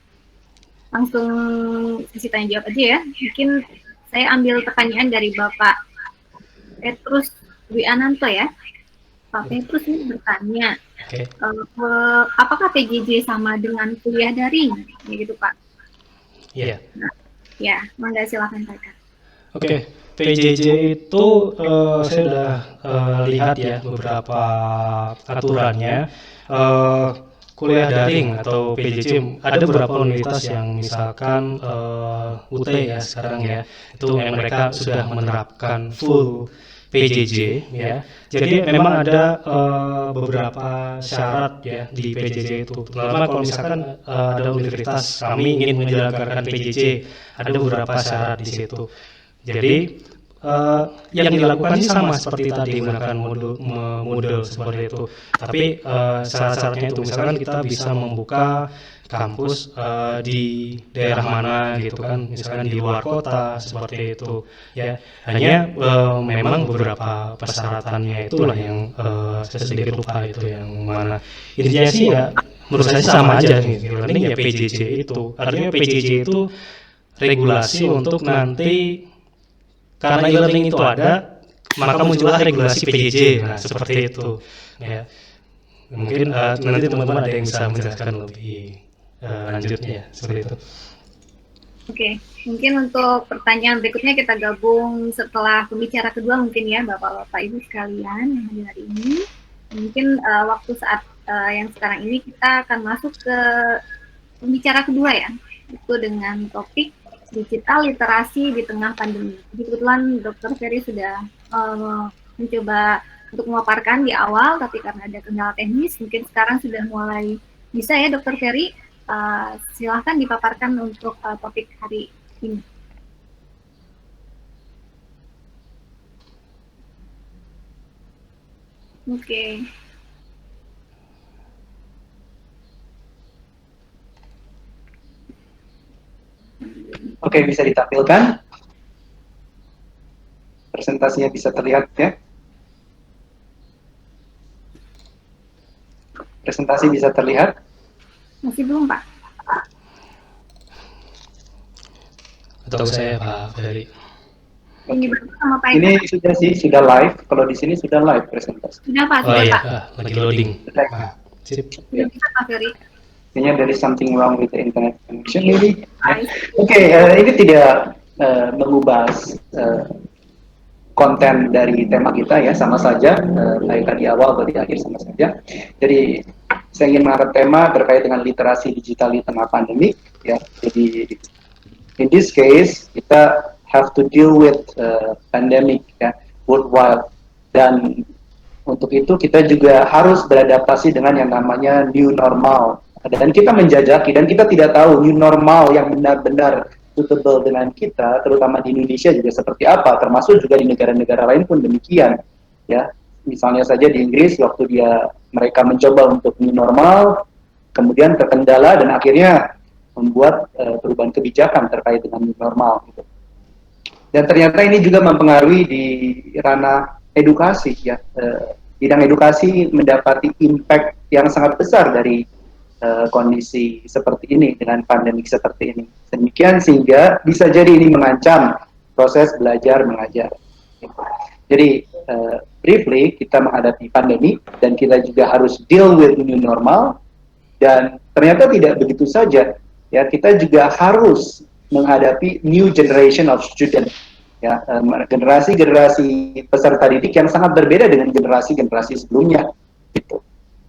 Langsung sesi tanya jawab aja ya. Mungkin saya ambil pertanyaan dari Bapak Petrus Dwi Ananto ya. Pak Petrus ini bertanya, apakah PJJ sama dengan kuliah daring? Ya gitu Pak. Iya. Ya, mangga silakan Pak Eka. Oke, PJJ itu saya sudah lihat ya beberapa aturannya. Kuliah daring atau PJJ, ada beberapa universitas yang misalkan UT ya sekarang ya, itu yang mereka sudah menerapkan full PJJ ya. Jadi memang ada beberapa syarat ya di PJJ itu. Terutama kalau misalkan ada universitas kami ingin menjalankan PJJ, ada beberapa syarat di situ. Jadi yang dilakukan sih sama seperti tadi menggunakan model seperti itu. Tapi syarat-syaratnya itu misalkan kita bisa membuka kampus di daerah mana gitu kan, misalkan di luar kota seperti itu ya. Hanya memang beberapa persyaratannya itulah yang saya sedikit lupa itu yang mana. Intinya sih ya menurut saya sama aja gitu. Ini ya PJJ itu. Artinya PJJ itu regulasi untuk nanti karena e-learning itu ada, maka muncullah regulasi PJJ. Nah, seperti itu. Ya. Mungkin nanti teman-teman ada yang bisa menjelaskan lebih lanjutnya, seperti itu. Oke, mungkin untuk pertanyaan berikutnya kita gabung setelah pembicara kedua mungkin ya, Bapak-Bapak Ibu sekalian yang hadir hari ini. Mungkin waktu saat yang sekarang ini kita akan masuk ke pembicara kedua ya, itu dengan topik digital literasi di tengah pandemi. Jadi kebetulan Dr. Ferry sudah mencoba untuk memaparkan di awal, tapi karena ada kendala teknis, mungkin sekarang sudah mulai bisa ya Dr. Ferry. Silahkan dipaparkan untuk topik hari ini. Oke. Oke, bisa ditampilkan. Presentasinya bisa terlihat ya. Presentasi bisa terlihat. Masih belum, Pak? Atau saya Pak Ferry. Ini sama Pak Eka. Ini sudah live. Kalau di sini sudah live presentasi. Sudah Pak, Oh sudah iya, Pak. lagi loading. Sip. Sudah bisa Pak Ferry. Kayaknya there is something wrong with the internet connection maybe. Oke, ini tidak mengubah konten dari tema kita ya, sama saja baik di awal atau di akhir sama saja. Jadi saya ingin mengangkat tema terkait dengan literasi digital di tengah pandemi ya. Jadi in this case kita have to deal with pandemic ya, worldwide, dan untuk itu kita juga harus beradaptasi dengan yang namanya new normal. Dan kita menjajaki dan kita tidak tahu new normal yang benar-benar suitable dengan kita, terutama di Indonesia juga seperti apa, termasuk juga di negara-negara lain pun demikian ya. Misalnya saja di Inggris waktu mereka mencoba untuk new normal, kemudian terkendala dan akhirnya membuat perubahan kebijakan terkait dengan new normal gitu. Dan ternyata ini juga mempengaruhi di ranah edukasi ya. Bidang edukasi mendapati impact yang sangat besar dari kondisi seperti ini dengan pandemik seperti ini. Demikian sehingga bisa jadi ini mengancam proses belajar mengajar. Jadi briefly kita menghadapi pandemi dan kita juga harus deal with new normal, dan ternyata tidak begitu saja ya, kita juga harus menghadapi new generation of student ya, generasi-generasi peserta didik yang sangat berbeda dengan generasi-generasi sebelumnya gitu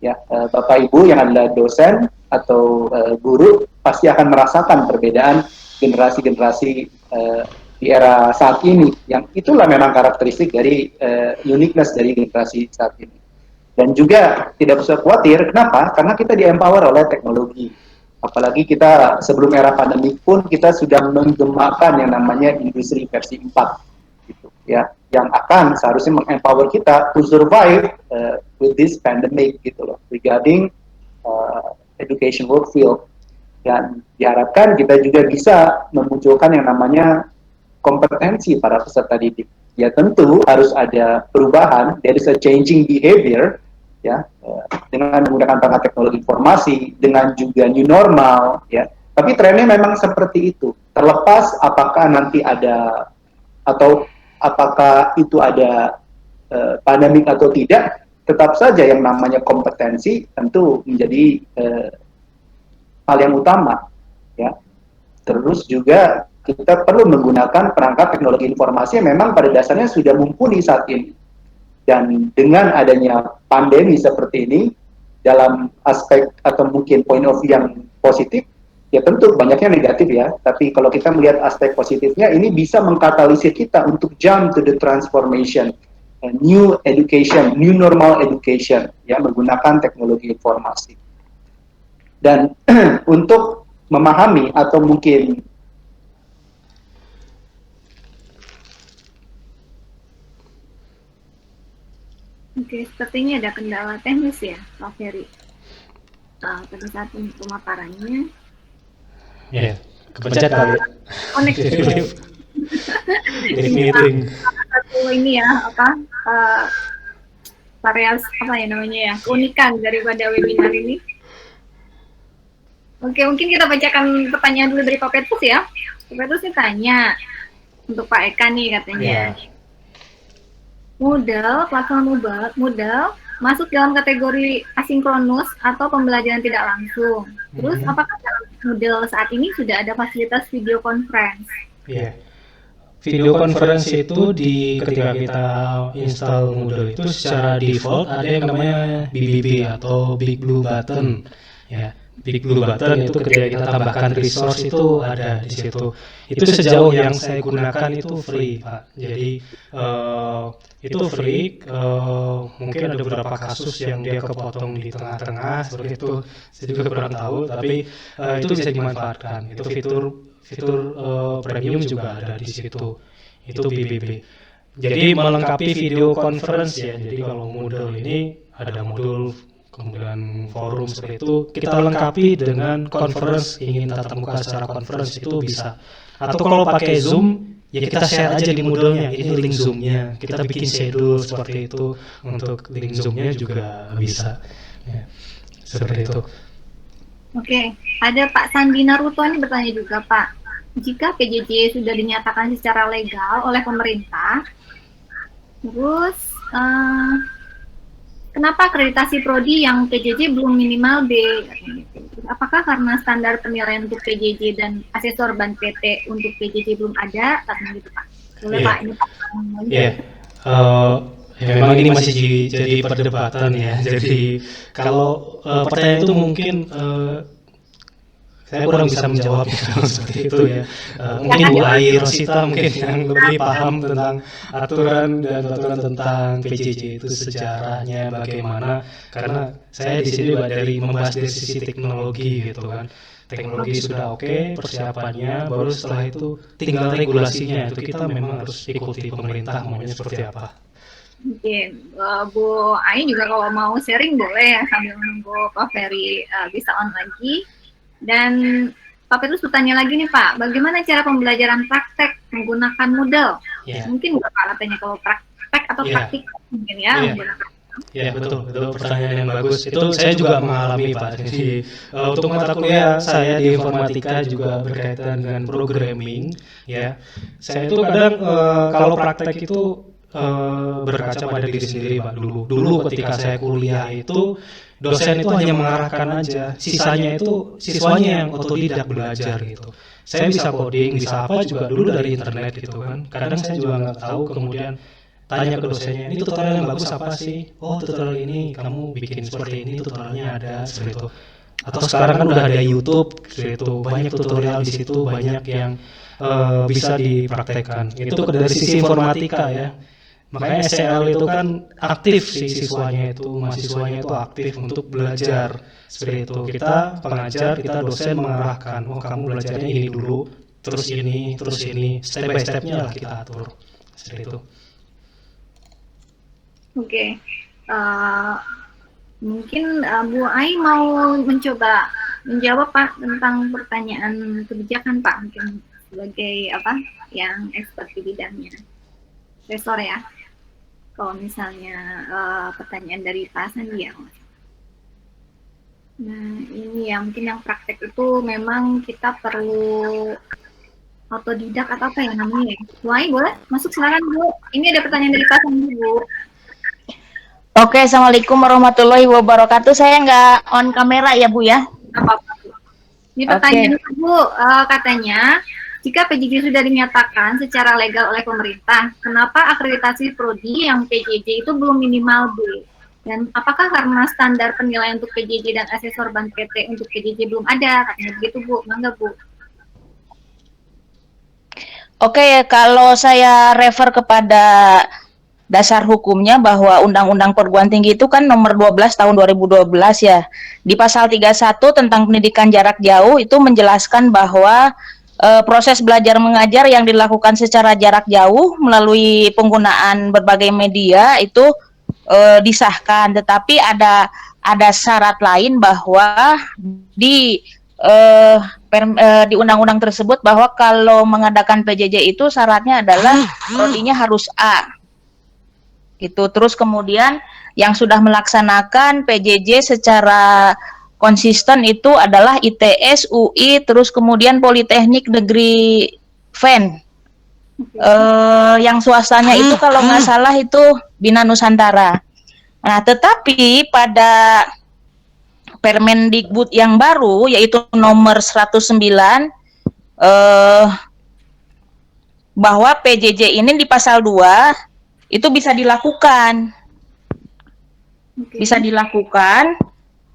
ya. Bapak Ibu yang adalah dosen atau guru pasti akan merasakan perbedaan generasi-generasi di era saat ini, yang itulah memang karakteristik dari uniqueness dari generasi saat ini. Dan juga tidak usah khawatir, kenapa? Karena kita di-empower oleh teknologi. Apalagi kita sebelum era pandemi pun kita sudah menggemakan yang namanya industri versi 4 gitu ya, yang akan seharusnya meng-empower kita to survive with this pandemic gitu loh, regarding education work field. Dan diharapkan kita juga bisa memunculkan yang namanya kompetensi para peserta didik. Ya tentu harus ada perubahan, there is a changing behavior ya, dengan menggunakan perangkat teknologi informasi, dengan juga new normal ya. Tapi trennya memang seperti itu. Terlepas apakah nanti ada atau apakah itu ada pandemik atau tidak, tetap saja yang namanya kompetensi tentu menjadi hal yang utama ya. Terus juga kita perlu menggunakan perangkat teknologi informasi yang memang pada dasarnya sudah mumpuni saat ini. Dan dengan adanya pandemi seperti ini, dalam aspek atau mungkin point of view yang positif, ya tentu banyaknya negatif ya, tapi kalau kita melihat aspek positifnya, ini bisa mengkatalisir kita untuk jump to the transformation, new education, new normal education, ya, menggunakan teknologi informasi. Dan untuk memahami atau mungkin Oke, sepertinya ada kendala teknis ya, Pak Ferry. Pada saat pemaparannya. Ya, kepencet kali. Koneksi. Jadi meeting. Satu ini ya, varias apa ya namanya ya, keunikan daripada webinar ini. Oke, mungkin kita bacakan pertanyaan dulu dari Pak Petrus ya. Pak Petrus ini tanya untuk Pak Eka nih katanya. Ya. Moodle, platform Moodle masuk dalam kategori asinkronus atau pembelajaran tidak langsung. Terus apakah dalam Moodle saat ini sudah ada fasilitas video conference? Iya. Video conference itu ketika kita install Moodle itu secara default ada yang namanya BBB atau Big Blue Button. Ya. Big Blue Button itu ketika kita tambahkan resource itu ada di situ. Itu sejauh yang saya gunakan itu free, Pak. Jadi itu free. Mungkin ada beberapa kasus yang dia kepotong di tengah-tengah seperti itu. Saya juga kurang tahu, tapi itu bisa dimanfaatkan. Itu fitur premium juga ada di situ. Itu BBB. Jadi melengkapi video conference ya. Jadi kalau Moodle ini ada modul, kemudian forum seperti itu, kita lengkapi dengan conference, ingin tatap muka secara conference itu bisa. Atau kalau pakai Zoom, ya kita share aja di Moodle-nya, ini link Zoom-nya. Kita bikin schedule seperti itu, untuk link Zoom-nya juga bisa. Ya, seperti itu. Oke, ada Pak Sandi Naruto ini bertanya juga, Pak. Jika PJJ sudah dinyatakan secara legal oleh pemerintah, terus kenapa akreditasi prodi yang PJJ belum minimal B? Apakah karena standar penilaian untuk PJJ dan asesor ban PT untuk PJJ belum ada? Katanya gitu, Pak. Boleh Pak, ini Pak. Iya. Ya memang ini masih jadi perdebatan ya. Jadi kalau pertanyaan itu mungkin saya kurang bisa menjawabnya seperti itu ya. Mungkin Bu Ai Rosita mungkin yang lebih paham tentang aturan tentang PJJ itu sejarahnya bagaimana. Karena saya di sini juga membahas dari sisi teknologi gitu kan. Teknologi sudah oke, persiapannya, baru setelah itu tinggal regulasinya. Itu kita memang harus ikuti pemerintah maunya seperti apa. Oke, Bu Ai juga kalau mau sharing boleh ya sambil menunggu Pak Ferry bisa on lagi. Dan Pak Petrus bertanya lagi nih Pak, bagaimana cara pembelajaran praktek menggunakan Moodle? Yeah. Mungkin nggak Pak katanya kalau praktek atau Iya. praktik mungkin ya Iya. menggunakan. Ya betul, itu pertanyaan yang bagus. Itu saya juga mengalami Pak. Jadi untuk mata kuliah saya di informatika juga berkaitan dengan programming, ya. Saya itu kadang kalau praktek itu berkaca pada diri sendiri Pak dulu. Dulu ketika saya kuliah itu dosen itu hanya mengarahkan aja, sisanya itu siswanya yang otodidak belajar gitu. Saya bisa coding, bisa apa juga dulu dari internet gitu kan. Kadang saya juga nggak tahu, kemudian tanya ke dosennya, ini tutorial yang bagus apa sih? Oh, tutorial ini kamu bikin seperti ini, tutorialnya ada seperti itu. Atau sekarang kan udah ada YouTube, seperti itu banyak tutorial di situ, banyak yang bisa dipraktekkan. Itu dari sisi informatika ya. Makanya SCL itu kan aktif sih siswanya itu, mahasiswanya itu aktif untuk belajar seperti itu. Kita pengajar, kita dosen mengarahkan, oh kamu belajarnya ini dulu, terus ini, step by stepnya lah kita atur seperti itu. Oke. Mungkin Bu Ai mau mencoba menjawab Pak tentang pertanyaan kebijakan Pak, mungkin sebagai apa yang expert di bidangnya. Profesor ya. Kalau misalnya pertanyaan dari Pak Sandi ya. Nah ini ya mungkin yang praktek itu memang kita perlu otodidak atau apa ya namanya ya. Bu Ai boleh masuk silakan Bu. Ini ada pertanyaan dari Pak Sandi Bu. Oke, Assalamualaikum warahmatullahi wabarakatuh. Saya nggak on kamera ya, Bu ya? Apa-apa, Bu. Ini pertanyaan Bu, katanya, jika PJJ sudah dinyatakan secara legal oleh pemerintah, kenapa akreditasi prodi yang PJJ itu belum minimal B? Dan apakah karena standar penilaian untuk PJJ dan asesor ban PT untuk PJJ belum ada? Katanya begitu Bu, mangga Bu. Oke, kalau saya refer kepada dasar hukumnya bahwa Undang-Undang Perguruan Tinggi itu kan nomor 12 tahun 2012 ya. Di pasal 31 tentang pendidikan jarak jauh itu menjelaskan bahwa proses belajar mengajar yang dilakukan secara jarak jauh melalui penggunaan berbagai media itu disahkan, tetapi ada syarat lain bahwa di undang-undang tersebut bahwa kalau mengadakan PJJ itu syaratnya adalah prodinya harus A. Gitu. Terus kemudian yang sudah melaksanakan PJJ secara konsisten itu adalah ITS, UI, terus kemudian Politeknik Negeri Ven. Yang swastanya itu kalau nggak salah itu Bina Nusantara. Nah, tetapi pada Permendikbud yang baru yaitu nomor 109 bahwa PJJ ini di pasal 2 itu bisa dilakukan. Bisa dilakukan,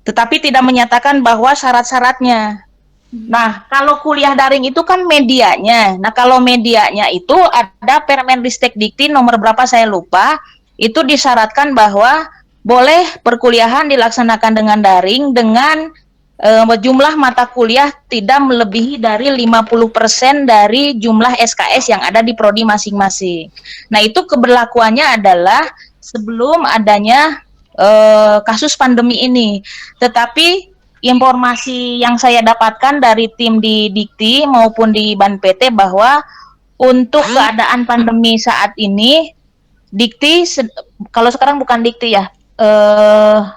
tetapi tidak menyatakan bahwa syarat-syaratnya. Nah, kalau kuliah daring itu kan medianya. Nah, kalau medianya itu ada Permendikti nomor berapa saya lupa, itu disyaratkan bahwa boleh perkuliahan dilaksanakan dengan daring dengan jumlah mata kuliah tidak melebihi dari 50% dari jumlah SKS yang ada di prodi masing-masing. Nah, itu keberlakuannya adalah sebelum adanya kasus pandemi ini. Tetapi informasi yang saya dapatkan dari tim di Dikti maupun di Ban PT bahwa untuk keadaan pandemi saat ini Dikti, kalau sekarang bukan Dikti ya,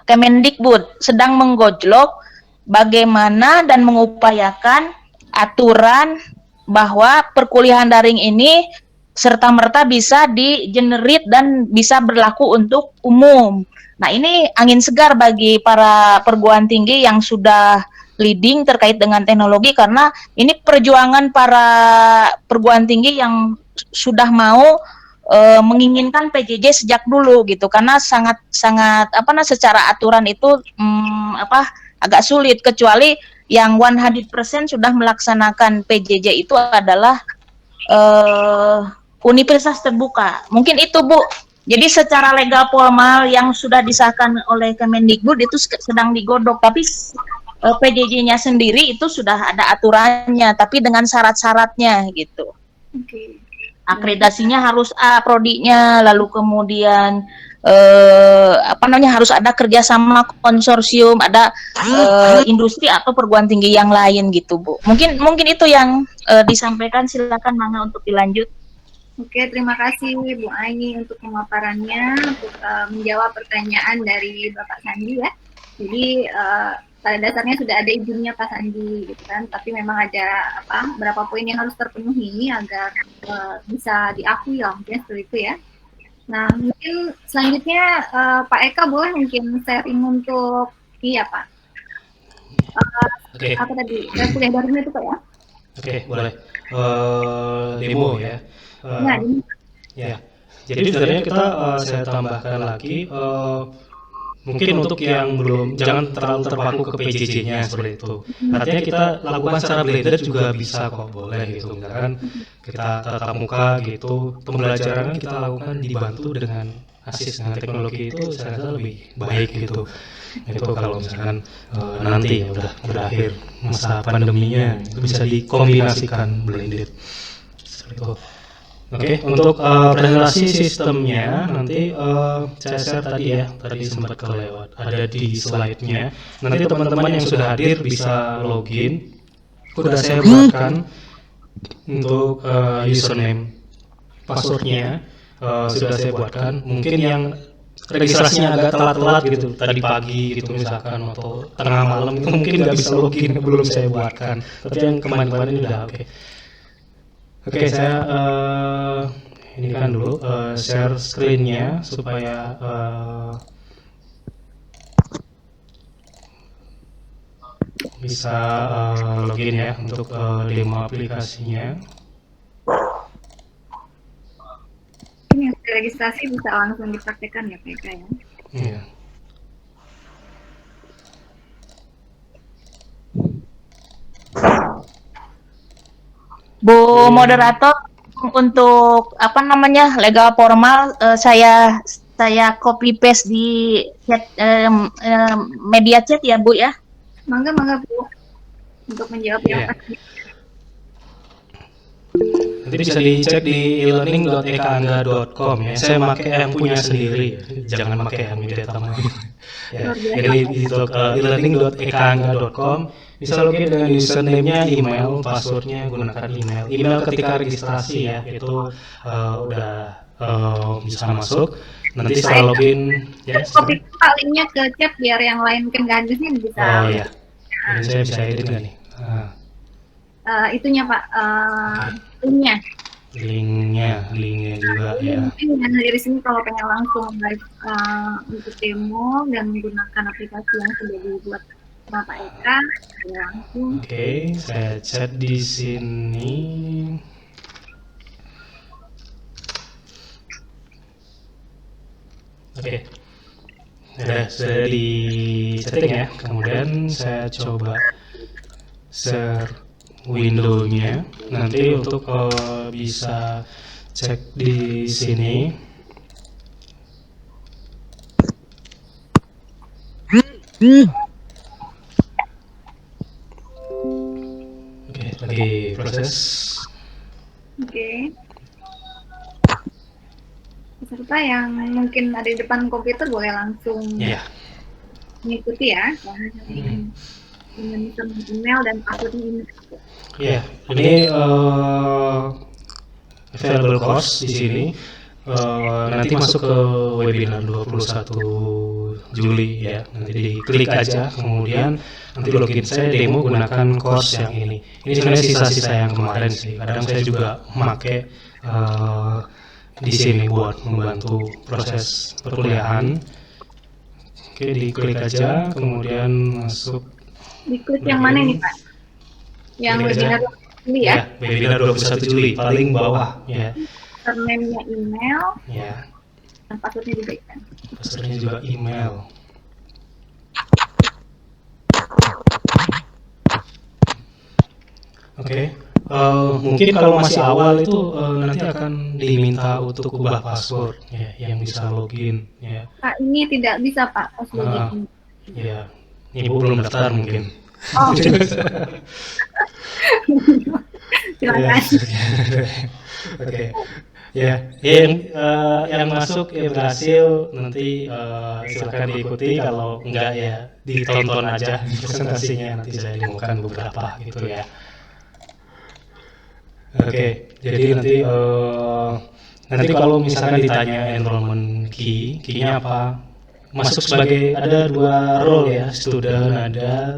Kemendikbud sedang menggojlok bagaimana dan mengupayakan aturan bahwa perkuliahan daring ini serta-merta bisa di-generate dan bisa berlaku untuk umum. Nah, ini angin segar bagi para perguruan tinggi yang sudah leading terkait dengan teknologi, karena ini perjuangan para perguruan tinggi yang sudah mau menginginkan PJJ sejak dulu gitu, karena sangat secara aturan itu agak sulit, kecuali yang 100% sudah melaksanakan PJJ itu adalah universitas terbuka. Mungkin itu, Bu. Jadi secara legal formal yang sudah disahkan oleh Kemendikbud itu sedang digodok, tapi PJJ-nya sendiri itu sudah ada aturannya, tapi dengan syarat-syaratnya gitu. Oke. Akreditasinya harus A prodinya, lalu kemudian harus ada kerjasama konsorsium, ada industri atau perguruan tinggi yang lain gitu, Bu. Mungkin itu yang disampaikan. Silakan Mangga untuk dilanjut. Oke, terima kasih Bu Aini untuk pemaparannya, untuk menjawab pertanyaan dari Bapak Sandi ya. Jadi pada dasarnya sudah ada izinnya Pak Sandi, gitu kan. Tapi memang ada beberapa poin yang harus terpenuhi agar bisa diakui lah, mungkin seperti itu ya. Nah, mungkin selanjutnya Pak Eka boleh mungkin sharing untuk Pak. Oke, Apa tadi? Kuliah daring itu Pak ya? oke, boleh. Demo ya. Nah, ini Ya, jadi sebenarnya kita saya tambahkan lagi mungkin untuk yang belum jangan terlalu terpaku ke PJJ-nya seperti itu. Artinya kita lakukan secara blended juga bisa kok, boleh gitu. Misalkan kita tatap muka gitu, pembelajaran kita lakukan dibantu dengan ASIS dengan teknologi itu saya rasa lebih baik gitu. Itu kalau misalkan nanti ya udah berakhir masa pandeminya itu bisa dikombinasikan blended seperti itu. Oke, untuk presentasi sistemnya nanti saya share tadi ya, tadi sempat kelewat, ada di slide-nya. Nanti teman-teman yang sudah hadir bisa login. Udah saya buatkan untuk username, passwordnya sudah saya buatkan. Mungkin yang registrasinya agak telat-telat gitu, tadi pagi gitu misalkan atau tengah malam itu mungkin nggak bisa login, belum saya buatkan. Tapi yang kemarin-kemarin udah oke. Oke, saya ini kan dulu share screen-nya supaya bisa login ya untuk demo aplikasinya. yang registrasi bisa langsung dipraktekkan ya PK ya. Iya. Bu moderator, untuk apa namanya legal formal saya copy paste di chat media chat ya Bu ya. Mangga Bu untuk menjawab yang Iya. pasti. Nanti bisa dicek di e-learning.ekaangga.com ya. Saya pakai yang punya sendiri, jangan pakai yang media tambahan. Ya, ini untuk e-learning.ekaangga.com bisa login dengan username-nya, email, passwordnya gunakan email. Email ketika registrasi ya, itu udah bisa masuk. Nanti setelah login, ya. Copy linknya ke chat biar yang lain kan nggak habisnya bisa. Oh ya, ini saya bisa edit nggak nih? Itunya Pak, linknya. Linknya juga ya. Mungkin yang dari sini kalau pengen langsung live untuk demo dan menggunakan aplikasi yang sudah dibuat Bapak Eka, ya langsung. Oke, saya chat di sini. Oke, sudah di setting ya. Kemudian saya coba share window-nya. Nanti untuk bisa cek di sini. Oke, lagi proses. Oke. Peserta yang mungkin ada di depan komputer boleh langsung mengikuti ya. Dengan email dan passwordnya ini. Ya, ini available course di sini. Nanti masuk ke webinar 21 Juli ya. Nanti diklik aja, kemudian nanti login. Saya demo gunakan course yang ini. Ini sebenarnya sisa-sisa yang kemarin sih. Kadang saya juga memakai di sini buat membantu proses perkuliahan. Oke, diklik aja, kemudian masuk. Diklik yang mana nih Pak? Yang webinar Juli ya? Webinar 21 Juli, paling bawah ya. Username-nya email. Ya. Dan passwordnya juga kan. Passwordnya juga email. Oke. Mungkin kalau masih awal itu nanti akan diminta untuk ubah password ya, yang bisa login ya. Pak, ini tidak bisa Pak pas login. Ya, Ibu belum daftar mungkin. Oh. Silakan. Oke. Ya, yang masuk ya berhasil, nanti silakan diikuti, kalau enggak ya ditonton aja presentasinya, nanti saya demokan beberapa gitu ya. Oke, jadi nanti kalau misalkan ditanya enrollment key-nya apa? Masuk sebagai ada 2 role ya, student ada,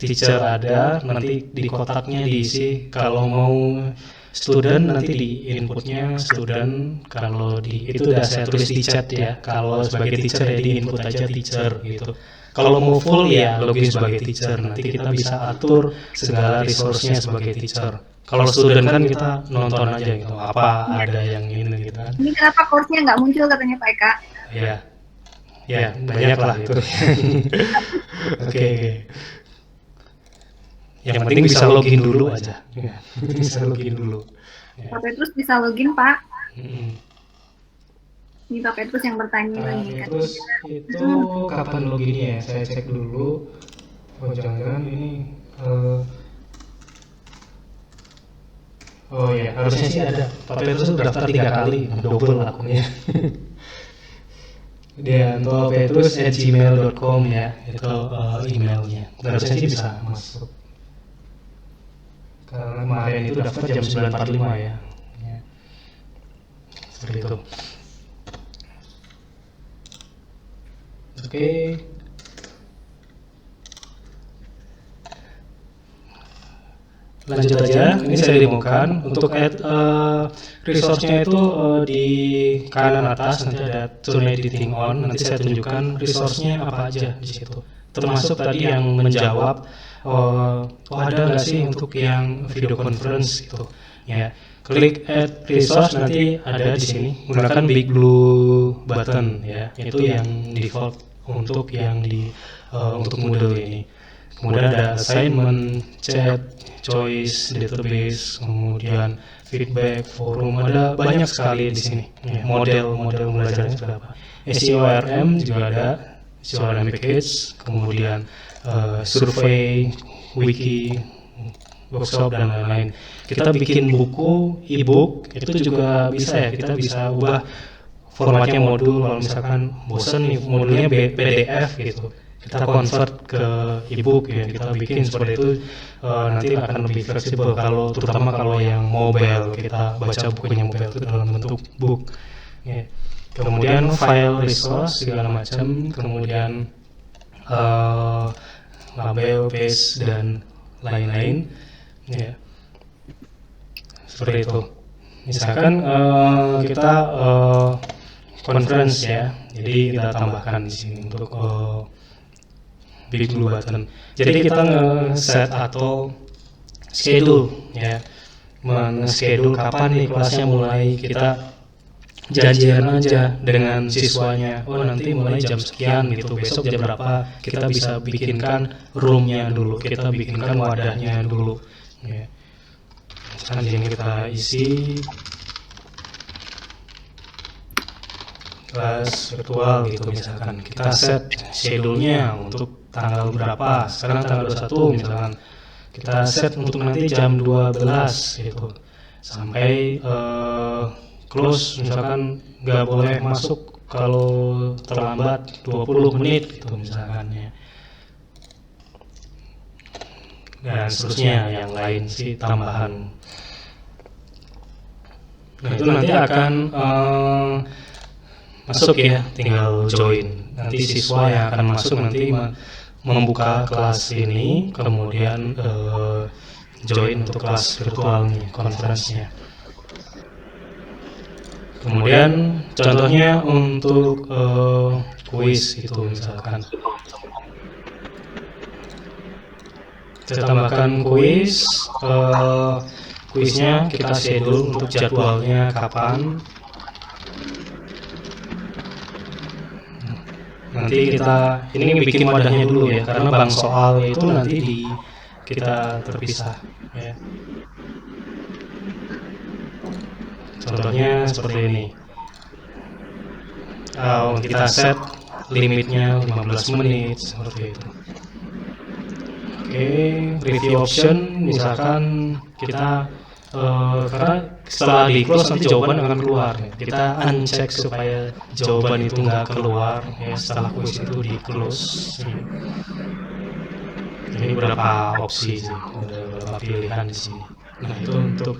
teacher ada, nanti di kotaknya diisi kalau mau student nanti di inputnya student, kalau itu udah saya tulis di chat ya, kalau sebagai teacher ya di input aja teacher gitu. Kalau mau full ya login sebagai teacher, nanti kita bisa atur segala resource-nya sebagai teacher. Kalau student kan kita nonton aja gitu, apa ada yang ini gitu kan. Ini kenapa course-nya nggak muncul katanya Pak Eka? Ya banyak lah itu. Oke. Yang penting bisa login dulu aja. Bisa login dulu. Pak Petrus bisa login Pak. Mm-mm. Ini Pak Petrus yang bertanya lagi. Terus itu kapan loginnya ya? Saya cek dulu. Oh jangan ini. Oh ya harusnya sih ada. Pak Petrus udah daftar 3 kali, double akunnya. Diantopetrus@gmail.com ya, itu emailnya. Harusnya sih bisa masuk. Karena kemarin itu daftar jam 9.45 ya. Seperti itu. Oke. Lanjut aja, ini saya demokan. Untuk resource-nya itu di kanan atas nanti ada turn editing on. Nanti saya tunjukkan resource-nya apa aja di situ. Termasuk tadi yang menjawab, ada nggak sih untuk yang video conference gitu. Ya, klik add resource nanti ada di sini. Gunakan big blue button ya, itu yang default untuk yang untuk Moodle ini. Kemudian ada assignment, chat, choice, database, kemudian feedback, forum, ada banyak sekali di sini. Ya, model belajarnya seperti apa. SEORM juga ada, SEORM package, kemudian survei, wiki, workshop dan lain-lain. Kita bikin buku, e-book, itu juga bisa ya. Kita bisa ubah formatnya modul. Kalau misalkan bosen nih modulnya PDF gitu, kita convert ke e-book ya, kita bikin seperti itu. Nanti akan lebih fleksibel kalau terutama kalau yang mobile, kita baca bukunya mobile itu dalam bentuk book ya. Kemudian file resource segala macam, kemudian label, paste dan lain-lain ya, seperti itu. Misalkan kita conference ya, jadi kita tambahkan di sini untuk big blue button. Jadi kita nge-set atau schedule ya, men-schedule kapan nih kelasnya mulai. Kita janjian aja dengan siswanya, oh nanti mulai jam sekian gitu, besok jam berapa. Kita bisa bikinkan roomnya dulu, kita bikinkan wadahnya dulu ya. Misalkan di sini kita isi kelas virtual gitu, misalkan kita set schedule-nya untuk tanggal berapa, sekarang tanggal 21 misalkan, kita set untuk nanti jam 12 gitu, sampai close misalkan nggak boleh masuk kalau terlambat 20 menit gitu misalkan ya, dan seterusnya. Yang lain sih tambahan. Nah itu nanti akan masuk ya, tinggal join. Nanti siswa yang akan masuk nanti membuka kelas ini, kemudian join untuk kelas virtual nih, conference-nya. Kemudian contohnya untuk kuis itu misalkan, kita tambahkan kuis. Kuisnya kita schedule untuk jadwalnya kapan. Nanti kita ini bikin wadahnya dulu ya, karena bank soal itu nanti kita terpisah ya. Contohnya seperti ini. Kita set limitnya 15 menit seperti itu. Oke, review option misalkan kita karena setelah di close nanti jawaban akan keluar ya. Kita uncheck supaya jawaban itu nggak keluar ya setelah kuis itu di close ya. Ini beberapa opsi sih, ada beberapa pilihan di sini. Nah, itu untuk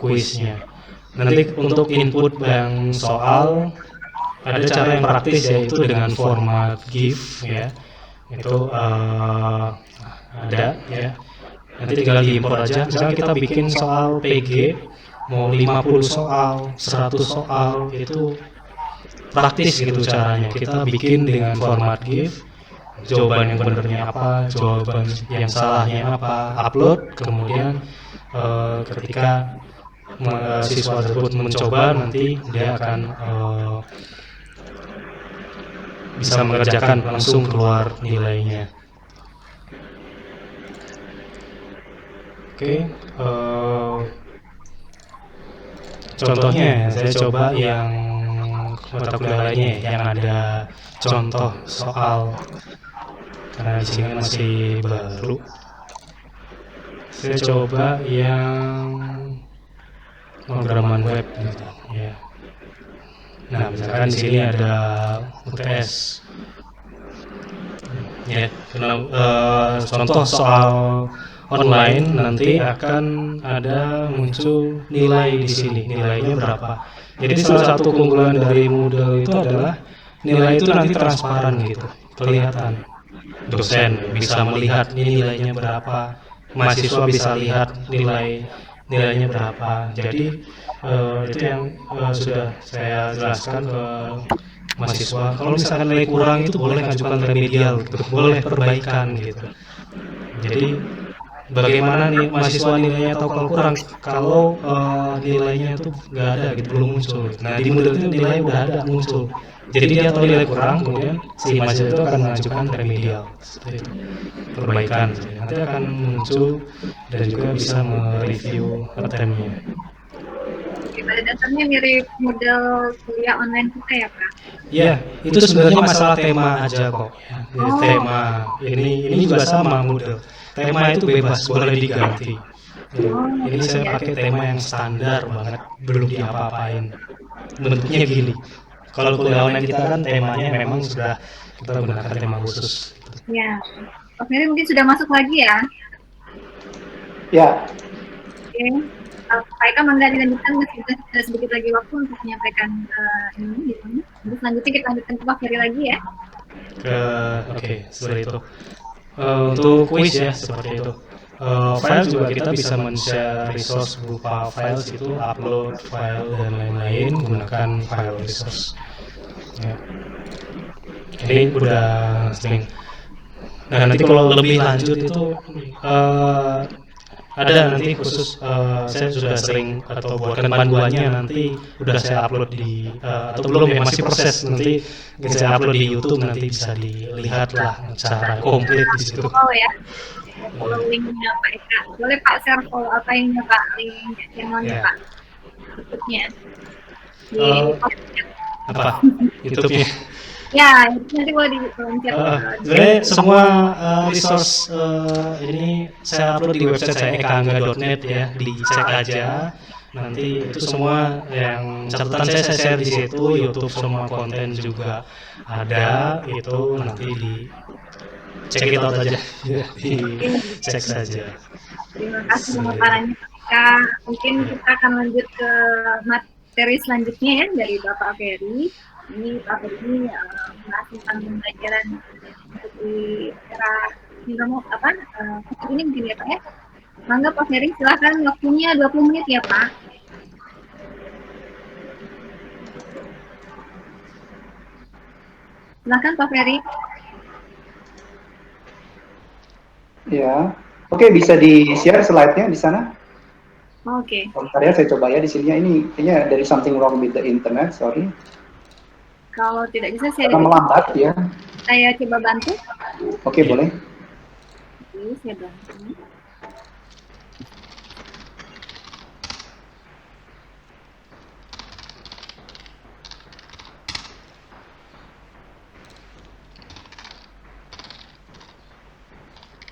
kuisnya. Nanti untuk input yang soal ada cara yang praktis, yaitu dengan format GIF ya. Itu ada ya. Nanti tinggal diimpor aja. Misalkan kita bikin soal PG mau 50 soal, 100 soal, itu praktis gitu caranya. Kita bikin dengan format GIF, jawaban yang benernya apa, jawaban yang salahnya apa, upload, kemudian ketika siswa tersebut mencoba, nanti dia akan bisa mengerjakan, langsung keluar nilainya. Oke, contohnya saya coba yang mata kuliah lainnya yang ada contoh soal, karena di sini masih baru. Saya coba yang pemrograman web gitu ya. Nah, misalkan di sini ada UTS ya. Contoh soal online, nanti akan ada muncul nilai di sini, nilainya berapa. Jadi salah satu keunggulan dari Moodle itu adalah nilai itu nanti transparan gitu, kelihatan. Dosen bisa melihat ini nilainya berapa, mahasiswa bisa lihat nilainya berapa. Jadi itu yang sudah saya jelaskan ke mahasiswa. Kalau misalkan nilai kurang itu boleh ajukan remedial gitu, boleh perbaikan gitu. Jadi bagaimana nih mahasiswa nilainya tahu kalau kurang, kalau nilainya itu nggak ada gitu, belum muncul. Nah, di Moodle itu nilai udah ada muncul. Jadi dia tahu nilai kurang, kemudian si mahasiswa itu akan mengajukan remedial, seperti itu, perbaikan. Nanti akan muncul dan juga bisa mereview attempt-nya. Pada dasarnya mirip model kuliah online kita ya, Pak? Iya, itu sebenarnya masalah tema aja kok. Ya. Tema ini juga sama Moodle. Tema itu bebas, boleh diganti. Ini saya pakai tema yang standar banget, belum diapa-apain. Bentuknya gini. Kalau kuliah online kita kan temanya memang sudah kita gunakan tema khusus. Ya, Pak Ferry mungkin sudah masuk lagi ya? Ya. Oke, Pak Eka mangga dilanjutkan, sudah sedikit lagi waktu untuk menyampaikan ini. Jadi selanjutnya kita lanjutkan ke Pak Ferry lagi ya. Oke, seperti itu. Untuk quiz ya, seperti itu. File juga kita bisa men-share resource berupa files, itu upload file dan lain-lain menggunakan file resource ya. Ini udah sering. Nah, nanti kalau lebih lanjut itu ada nanti khusus, saya sudah sering atau buatkan panduannya, nanti udah saya upload di atau belum ya, masih proses, nanti saya upload di YouTube, nanti bisa dilihat lah secara komplit di situ. Oh ya, follow linknya Pak Eka. Boleh Pak share follow apa yang Pak link channelnya Pak? YouTube-nya. Apa? YouTube-nya? Ya, itu nanti boleh di-pencet. Sebenarnya semua resource ini saya upload di website saya ekangga.net ya, dicek aja. Nanti itu semua yang catatan saya share di situ, YouTube semua konten juga ada, itu nanti di check it out aja, dicek saja. Terima kasih pemaparannya Pak Eka. Mungkin kita akan lanjut ke materi selanjutnya ya dari Bapak Ferry. Ini Pak Ferry membahas tentang pembelajaran di era ini mungkin ya Pak ya. Mangga Pak Ferry, silakan, waktunya 20 menit ya Pak. Silakan Pak Ferry. Ya, oke, bisa di-share slide-nya di sana. Oke. Bentar ya, saya coba ya di sini. Ini kayaknya dari something wrong with the internet, sorry. Kalau tidak bisa saya melambat ya. Saya coba bantu. Oke, boleh. Oke, saya bantu.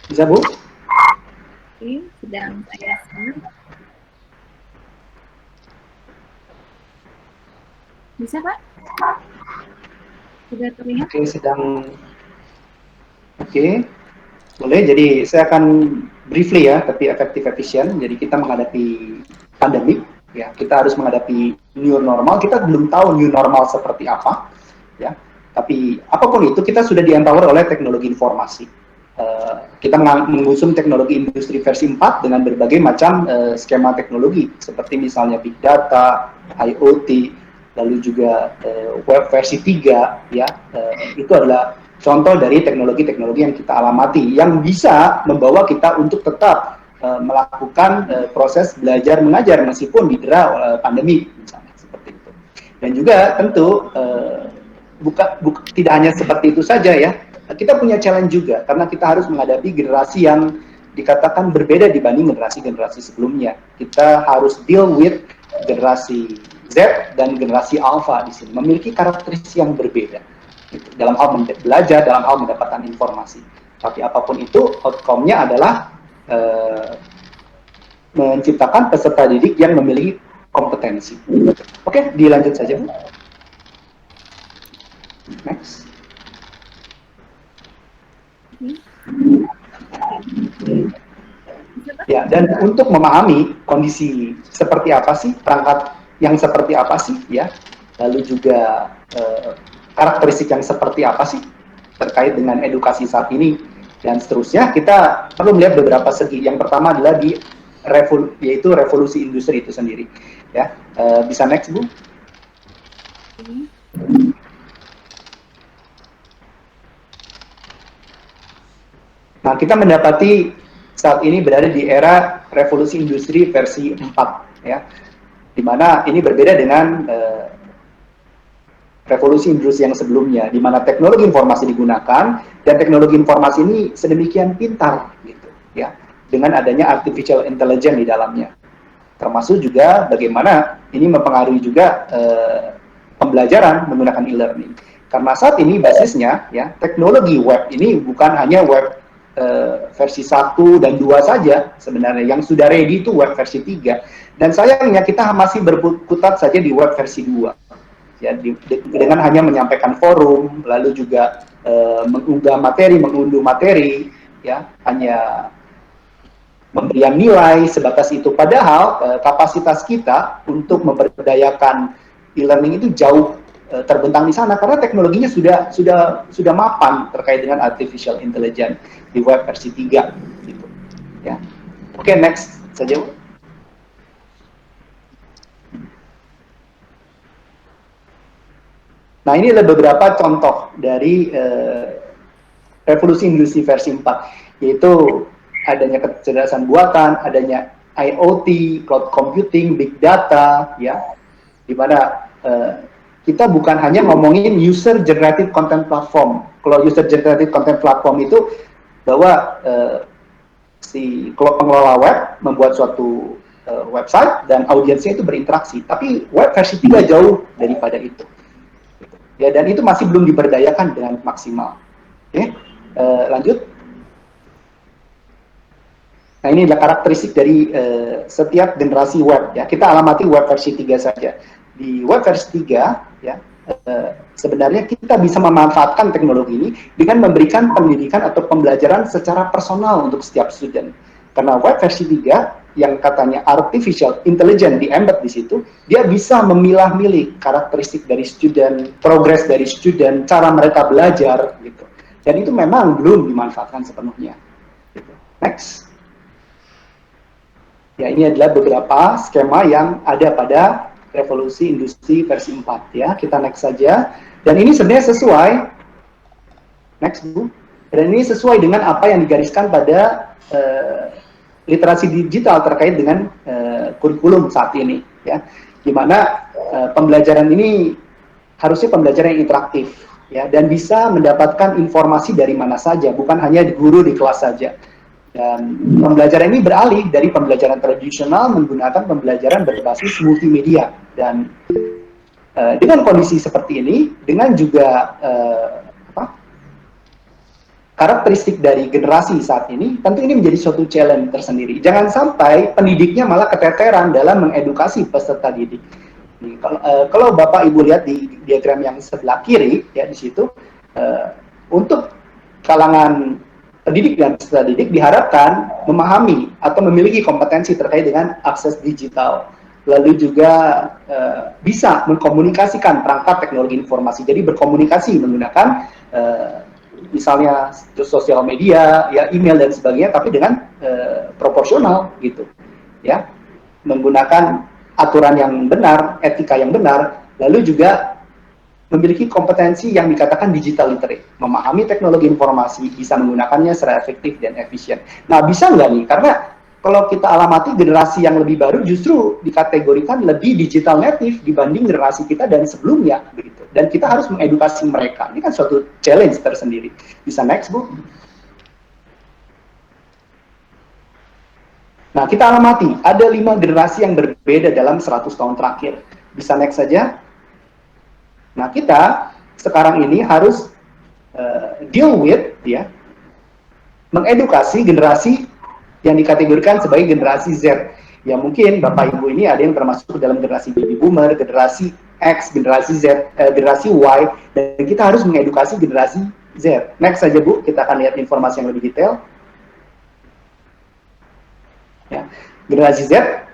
Bisa, Bu? Oke, sedang saya share. Bisa, Pak? Sudah terlihat? Oke, sedang. Oke, boleh. Jadi saya akan briefly ya, tapi efektif efisien. Jadi kita menghadapi pandemik, ya kita harus menghadapi new normal. Kita belum tahu new normal seperti apa, ya. Tapi apapun itu kita sudah di-empower oleh teknologi informasi. Kita mengusung teknologi industri versi 4 dengan berbagai macam skema teknologi seperti misalnya big data, IoT, lalu juga web versi 3 ya. Itu adalah contoh dari teknologi-teknologi yang kita alamati yang bisa membawa kita untuk tetap melakukan proses belajar mengajar meskipun didera pandemi misalnya seperti itu. Dan juga tentu tidak hanya seperti itu saja ya. Kita punya challenge juga karena kita harus menghadapi generasi yang dikatakan berbeda dibanding generasi-generasi sebelumnya. Kita harus deal with generasi Z dan generasi Alpha di sini memiliki karakteristik yang berbeda gitu, dalam hal belajar, dalam hal mendapatkan informasi. Tapi apapun itu, outcome-nya adalah menciptakan peserta didik yang memiliki kompetensi. Oke, dilanjut saja, Bu. Next. Ya, dan untuk memahami kondisi seperti apa sih, perangkat yang seperti apa sih, ya, lalu juga karakteristik yang seperti apa sih terkait dengan edukasi saat ini dan seterusnya, kita perlu melihat beberapa segi. Yang pertama adalah yaitu revolusi industri itu sendiri, ya. Bisa next, Bu. Nah, kita mendapati saat ini berada di era revolusi industri versi 4, ya, di mana ini berbeda dengan revolusi industri yang sebelumnya, di mana teknologi informasi digunakan dan teknologi informasi ini sedemikian pintar, gitu, ya, dengan adanya artificial intelligence di dalamnya. Termasuk juga bagaimana ini mempengaruhi juga pembelajaran menggunakan e-learning. Karena saat ini basisnya, ya, teknologi web ini bukan hanya web versi 1 dan 2 saja sebenarnya, yang sudah ready itu web versi 3, dan sayangnya kita masih berkutat saja di web versi 2 ya, dengan hanya menyampaikan forum, lalu juga mengunduh materi ya, hanya memberikan nilai sebatas itu, padahal kapasitas kita untuk memberdayakan e-learning itu jauh terbentang di sana karena teknologinya sudah mapan terkait dengan artificial intelligence di web versi 3 gitu, ya. Oke, next saja. Nah, ini adalah beberapa contoh dari revolusi industri versi 4, yaitu adanya kecerdasan buatan, adanya IoT, cloud computing, big data, ya, di mana kita bukan hanya ngomongin user generated content platform. Kalau user generated content platform itu bahwa si pengelola web membuat suatu website dan audiensnya itu berinteraksi. Tapi web versi 3 jauh daripada itu. Ya, dan itu masih belum diberdayakan dengan maksimal. Oke, lanjut. Nah, ini adalah karakteristik dari setiap generasi web. Ya, kita alamati web versi 3 saja. Di web versi 3, ya, sebenarnya kita bisa memanfaatkan teknologi ini dengan memberikan pendidikan atau pembelajaran secara personal untuk setiap student. Karena web versi 3 yang katanya artificial intelligence di-embed di situ, dia bisa memilah-milih karakteristik dari student, progres dari student, cara mereka belajar, gitu. Dan itu memang belum dimanfaatkan sepenuhnya. Gitu. Next. Ya, ini adalah beberapa skema yang ada pada revolusi industri versi 4, ya. Kita next saja. Dan ini sebenarnya sesuai, next, Bu. Dan ini sesuai dengan apa yang digariskan pada literasi digital terkait dengan kurikulum saat ini, ya. Di mana pembelajaran ini harusnya pembelajaran yang interaktif, ya, dan bisa mendapatkan informasi dari mana saja, bukan hanya guru di kelas saja. Dan pembelajaran ini beralih dari pembelajaran tradisional menggunakan pembelajaran berbasis multimedia. Dan dengan kondisi seperti ini, dengan juga karakteristik dari generasi saat ini, tentu ini menjadi suatu challenge tersendiri. Jangan sampai pendidiknya malah keteteran dalam mengedukasi peserta didik. Nih, kalau Bapak Ibu lihat di diagram yang sebelah kiri, ya, di situ, untuk kalangan pendidik dan peserta didik diharapkan memahami atau memiliki kompetensi terkait dengan akses digital, lalu juga bisa mengkomunikasikan perangkat teknologi informasi. Jadi berkomunikasi menggunakan misalnya sosial media, ya email dan sebagainya, tapi dengan proporsional gitu, ya, menggunakan aturan yang benar, etika yang benar, lalu juga memiliki kompetensi yang dikatakan digital literate, memahami teknologi informasi, bisa menggunakannya secara efektif dan efisien. Nah, bisa nggak nih? Karena kalau kita alamati generasi yang lebih baru justru dikategorikan lebih digital native dibanding generasi kita dan sebelumnya, begitu. Dan kita harus mengedukasi mereka. Ini kan suatu challenge tersendiri. Bisa next, Bu? Nah, kita amati, ada 5 generasi yang berbeda dalam 100 tahun terakhir. Bisa next saja. Nah, kita sekarang ini harus deal with, ya, mengedukasi generasi yang dikategorikan sebagai generasi Z. Ya, mungkin Bapak Ibu ini ada yang termasuk dalam generasi baby boomer, generasi X, generasi Z, generasi Y, dan kita harus mengedukasi generasi Z. Next saja, Bu, kita akan lihat informasi yang lebih detail. Ya, generasi Z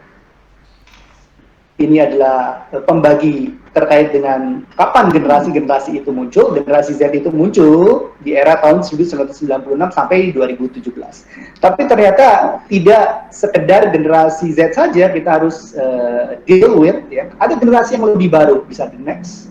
ini adalah pembagi terkait dengan kapan generasi-generasi itu muncul. Generasi Z itu muncul di era tahun 1996 sampai 2017. Tapi ternyata tidak sekedar generasi Z saja kita harus deal with, ya. Ada generasi yang lebih baru, bisa di next.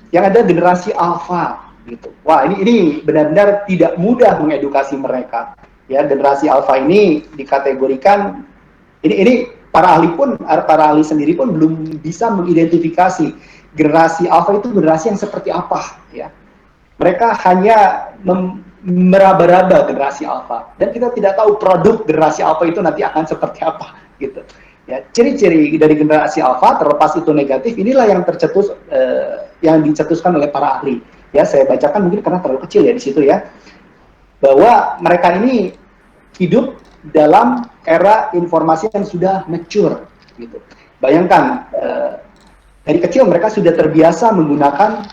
Yang ada generasi Alpha gitu. Wah, ini benar-benar tidak mudah mengedukasi mereka. Ya, generasi Alpha ini dikategorikan, ini para ahli sendiri pun belum bisa mengidentifikasi generasi Alpha itu generasi yang seperti apa, ya. Mereka hanya meraba-raba generasi Alpha, dan kita tidak tahu produk generasi Alpha itu nanti akan seperti apa, gitu. Ya, ciri-ciri dari generasi Alpha, terlepas itu negatif, inilah yang tercetus, yang dicetuskan oleh para ahli. Ya, saya bacakan mungkin karena terlalu kecil ya di situ, ya. Bahwa mereka ini hidup dalam era informasi yang sudah mature, gitu. Bayangkan, dari kecil mereka sudah terbiasa menggunakan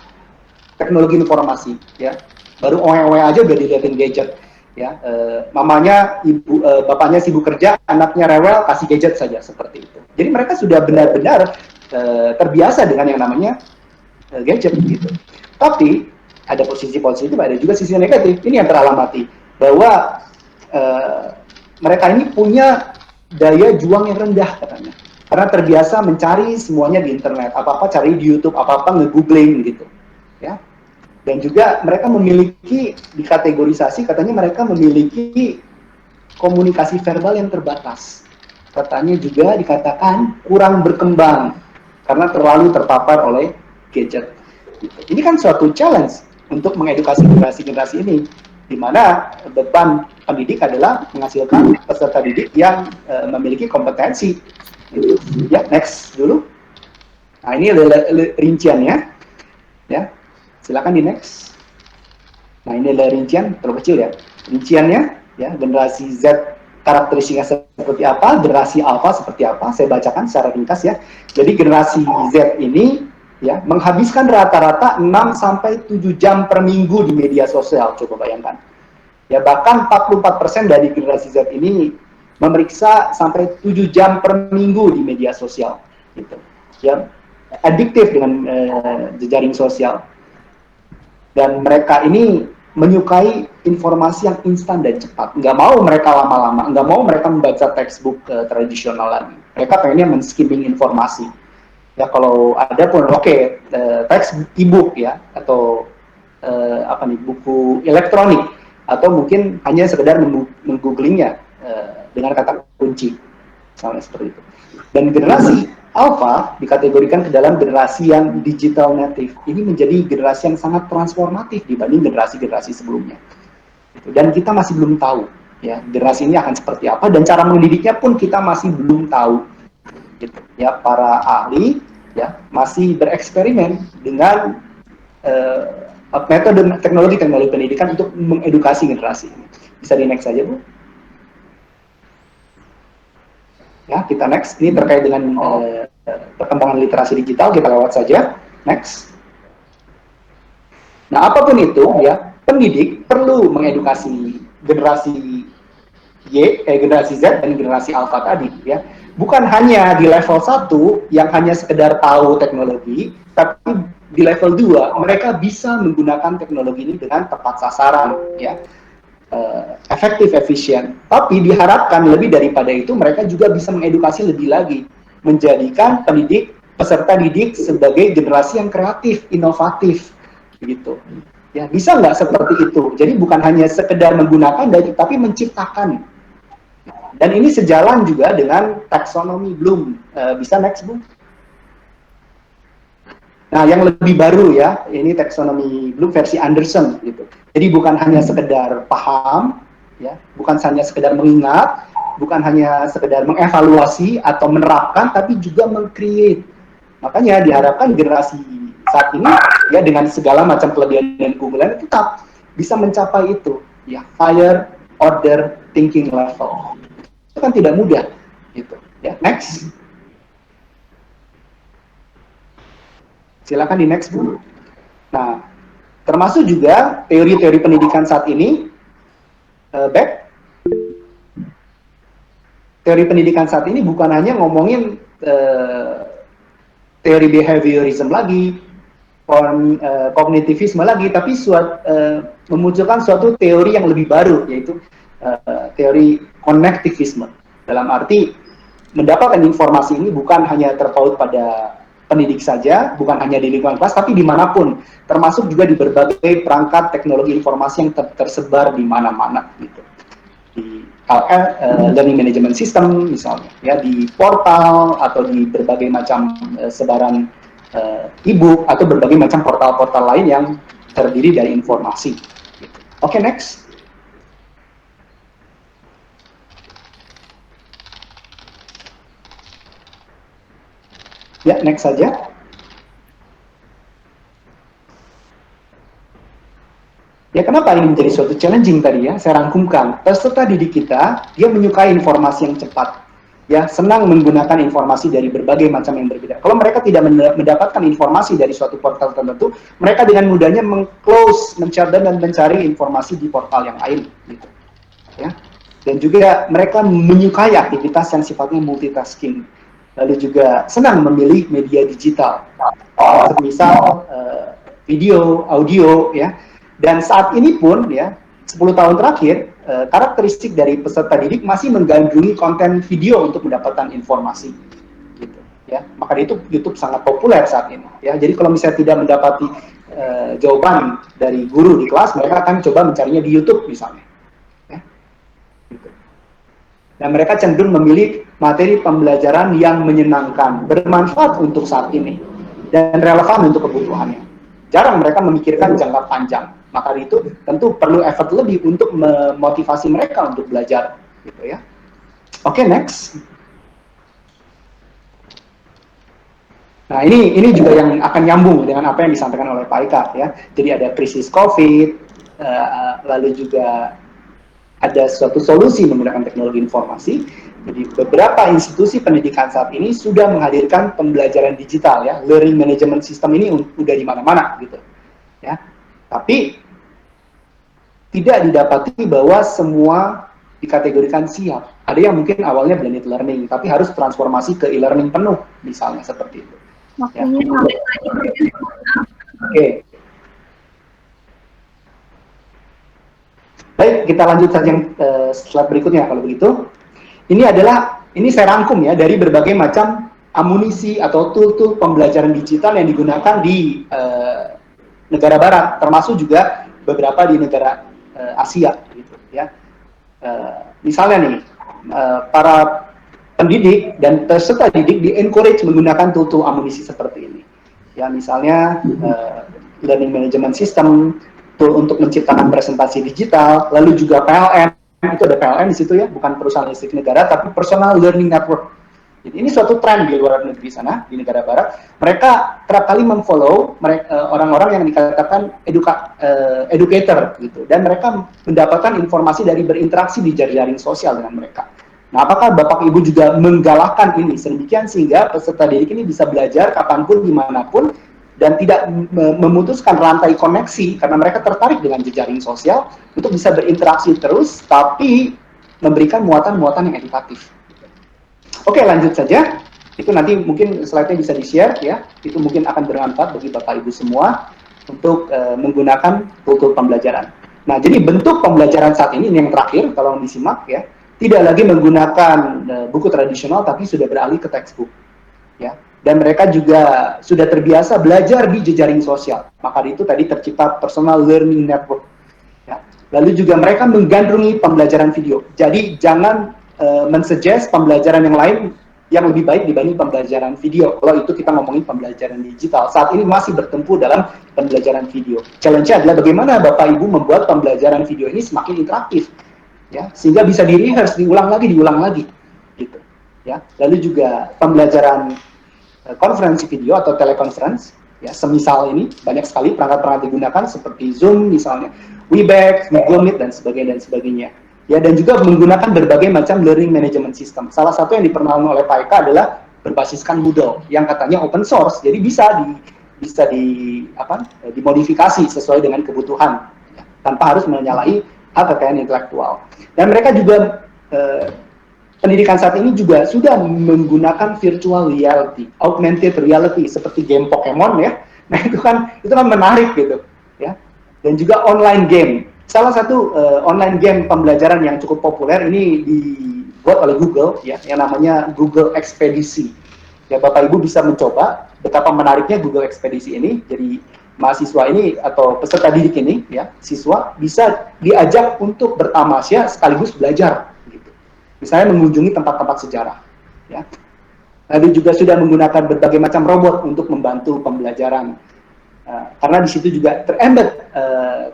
teknologi informasi, ya. Baru oe-oe aja udah dilihatin gadget, ya. Mamanya, bapaknya sibuk kerja, anaknya rewel, kasih gadget saja, seperti itu. Jadi mereka sudah benar-benar terbiasa dengan yang namanya gadget, gitu. Tapi ada posisi positif, ada juga sisi negatif. Ini yang teralamati bahwa mereka ini punya daya juang yang rendah katanya, karena terbiasa mencari semuanya di internet, apa-apa cari di YouTube, apa-apa nge-googling gitu, ya. Dan juga mereka memiliki, dikategorisasi katanya mereka memiliki komunikasi verbal yang terbatas. Katanya juga dikatakan kurang berkembang karena terlalu terpapar oleh gadget. Ini kan suatu challenge untuk mengedukasi generasi-generasi ini, di mana beban pendidik adalah menghasilkan peserta didik yang memiliki kompetensi. Ya, next dulu. Nah, ini rinciannya, ya. Silakan di next. Nah, ini adalah rincian, terlalu kecil ya. Rinciannya, ya, generasi Z karakteristiknya seperti apa, generasi Alpha seperti apa. Saya bacakan secara ringkas, ya. Jadi generasi Z ini, ya, menghabiskan rata-rata 6 sampai 7 jam per minggu di media sosial, coba bayangkan. Ya, bahkan 44% dari generasi Z ini memeriksa sampai 7 jam per minggu di media sosial, gitu. Ya, adiktif dengan jejaring sosial. Dan mereka ini menyukai informasi yang instan dan cepat. Nggak mau mereka lama-lama, nggak mau mereka membaca textbook tradisional lagi. Mereka pengennya men-skimming informasi. Ya, kalau ada pun oke, teks e-book, ya, atau buku elektronik, atau mungkin hanya sekedar menggooglingnya dengan kata kunci, misalnya seperti itu. Dan generasi Alpha dikategorikan ke dalam generasi yang digital native. Ini menjadi generasi yang sangat transformatif dibanding generasi-generasi sebelumnya. Dan kita masih belum tahu, ya, generasi ini akan seperti apa, dan cara mendidiknya pun kita masih belum tahu. Gitu. Ya, para ahli, ya, masih bereksperimen dengan metode teknologi pendidikan untuk mengedukasi generasi ini. Bisa di next saja, Bu. Ya, kita next. Ini terkait dengan perkembangan literasi digital, kita lewat saja. Next. Nah, apapun itu, ya, pendidik perlu mengedukasi generasi generasi Z dan generasi Alpha tadi ya. Bukan hanya di level 1 yang hanya sekedar tahu teknologi, tapi di level 2 mereka bisa menggunakan teknologi ini dengan tepat sasaran ya. Efektif, efisien. Tapi diharapkan lebih daripada itu mereka juga bisa mengedukasi lebih lagi, menjadikan peserta didik sebagai generasi yang kreatif, inovatif begitu. Ya, bisa nggak seperti itu? Jadi bukan hanya sekedar menggunakan, tapi menciptakan. Dan ini sejalan juga dengan taksonomi Bloom. Bisa next, Bu? Nah, yang lebih baru ya, ini taksonomi Bloom versi Anderson gitu. Jadi bukan hanya sekedar paham, ya, bukan hanya sekedar mengingat, bukan hanya sekedar mengevaluasi atau menerapkan, tapi juga meng-create. Makanya diharapkan generasi saat ini ya dengan segala macam kelebihan dan keunggulan tetap bisa mencapai itu, ya, higher order thinking level. Itu kan tidak mudah, gitu. Ya, next. Silakan di next, Bu. Nah, termasuk juga teori-teori pendidikan saat ini, back. Teori pendidikan saat ini bukan hanya ngomongin teori behaviorism lagi, kognitivisme lagi, tapi memunculkan suatu teori yang lebih baru, yaitu teori konektivisme. Dalam arti mendapatkan informasi ini bukan hanya terpaut pada pendidik saja, bukan hanya di lingkungan kelas, tapi dimanapun, termasuk juga di berbagai perangkat teknologi informasi yang tersebar di mana-mana, gitu. Di learning management system misalnya, ya, di portal atau di berbagai macam sebaran e-book atau berbagai macam portal-portal lain yang terdiri dari informasi. Gitu. Oke, next. Ya, next saja. Ya, kenapa ini menjadi suatu challenging tadi ya? Saya rangkumkan. Peserta didik kita, dia menyukai informasi yang cepat. Ya, senang menggunakan informasi dari berbagai macam yang berbeda. Kalau mereka tidak mendapatkan informasi dari suatu portal tertentu, mereka dengan mudahnya meng-close, mencari dan mencari informasi di portal yang lain. Gitu. Ya. Dan juga mereka menyukai aktivitas yang sifatnya multitasking. Lalu juga senang memilih media digital, misal video, audio, ya. Dan saat ini pun, ya, 10 tahun terakhir, karakteristik dari peserta didik masih menggandrungi konten video untuk mendapatkan informasi, gitu, ya. Maka itu YouTube sangat populer saat ini, ya. Jadi kalau misalnya tidak mendapati jawaban dari guru di kelas, mereka akan coba mencarinya di YouTube misalnya. Dan mereka cenderung memilih materi pembelajaran yang menyenangkan, bermanfaat untuk saat ini, dan relevan untuk kebutuhannya. Jarang mereka memikirkan jangka panjang. Maka itu tentu perlu effort lebih untuk memotivasi mereka untuk belajar, gitu ya. Oke, next. Nah, ini juga yang akan nyambung dengan apa yang disampaikan oleh Pak Ika, ya. Jadi ada krisis COVID, lalu juga ada suatu solusi menggunakan teknologi informasi. Jadi beberapa institusi pendidikan saat ini sudah menghadirkan pembelajaran digital, ya, learning management system ini udah di mana-mana gitu, ya. Tapi tidak didapati bahwa semua dikategorikan siap. Ada yang mungkin awalnya blended learning, tapi harus transformasi ke e-learning penuh, misalnya seperti itu. Ya. Oke. Baik, kita lanjut saja yang slide berikutnya kalau begitu. Ini saya rangkum ya dari berbagai macam amunisi atau tool-tool pembelajaran digital yang digunakan di negara barat, termasuk juga beberapa di negara Asia, gitu ya. Misalnya nih, para pendidik dan peserta didik di-encourage menggunakan tool-tool amunisi seperti ini. Ya, misalnya learning management system, tool untuk menciptakan presentasi digital, lalu juga PLN, itu ada PLN di situ ya, bukan perusahaan listrik negara, tapi personal learning network. Jadi ini suatu tren di luar negeri sana, di negara barat. Mereka kerap kali memfollow orang-orang yang dikatakan educator gitu, dan mereka mendapatkan informasi dari berinteraksi di jaring sosial dengan mereka. Nah, apakah Bapak Ibu juga menggalakkan ini sedemikian sehingga peserta didik ini bisa belajar kapanpun, dimanapun, dan tidak memutuskan rantai koneksi karena mereka tertarik dengan jejaring sosial untuk bisa berinteraksi terus, tapi memberikan muatan-muatan yang edukatif. Oke, lanjut saja. Itu nanti mungkin slide-nya bisa di-share ya. Itu mungkin akan bermanfaat bagi Bapak Ibu semua untuk menggunakan kultur pembelajaran. Nah, jadi bentuk pembelajaran saat ini yang terakhir kalau disimak ya, tidak lagi menggunakan buku tradisional tapi sudah beralih ke textbook. Ya. Dan mereka juga sudah terbiasa belajar di jejaring sosial. Maka itu tadi tercipta personal learning network. Ya. Lalu juga mereka menggandrungi pembelajaran video. Jadi jangan mensuggest pembelajaran yang lain yang lebih baik dibanding pembelajaran video. Kalau itu kita ngomongin pembelajaran digital. Saat ini masih bertempuh dalam pembelajaran video. Challenge-nya adalah bagaimana Bapak Ibu membuat pembelajaran video ini semakin interaktif. Ya, sehingga bisa di-rehearse, diulang lagi, gitu. Ya. Lalu juga pembelajaran konferensi video atau teleconference, ya, semisal ini banyak sekali perangkat-perangkat digunakan seperti Zoom misalnya, Webex, Google Meet dan sebagainya. Ya, dan juga menggunakan berbagai macam learning management system. Salah satu yang diperkenalkan oleh Pak Eka adalah berbasiskan Moodle yang katanya open source, jadi bisa dimodifikasi sesuai dengan kebutuhan, ya, tanpa harus menyalahi hak kekayaan intelektual. Dan mereka juga pendidikan saat ini juga sudah menggunakan virtual reality, augmented reality seperti game Pokemon ya. Nah, itu kan menarik gitu ya. Dan juga online game. Salah satu online game pembelajaran yang cukup populer ini dibuat oleh Google ya, yang namanya Google Expedition. Ya, Bapak Ibu bisa mencoba betapa menariknya Google Expedition ini. Jadi mahasiswa ini atau peserta didik ini ya, siswa bisa diajak untuk bertamasya sekaligus belajar. Misalnya mengunjungi tempat-tempat sejarah, ya. Lalu juga sudah menggunakan berbagai macam robot untuk membantu pembelajaran, karena di situ juga terembed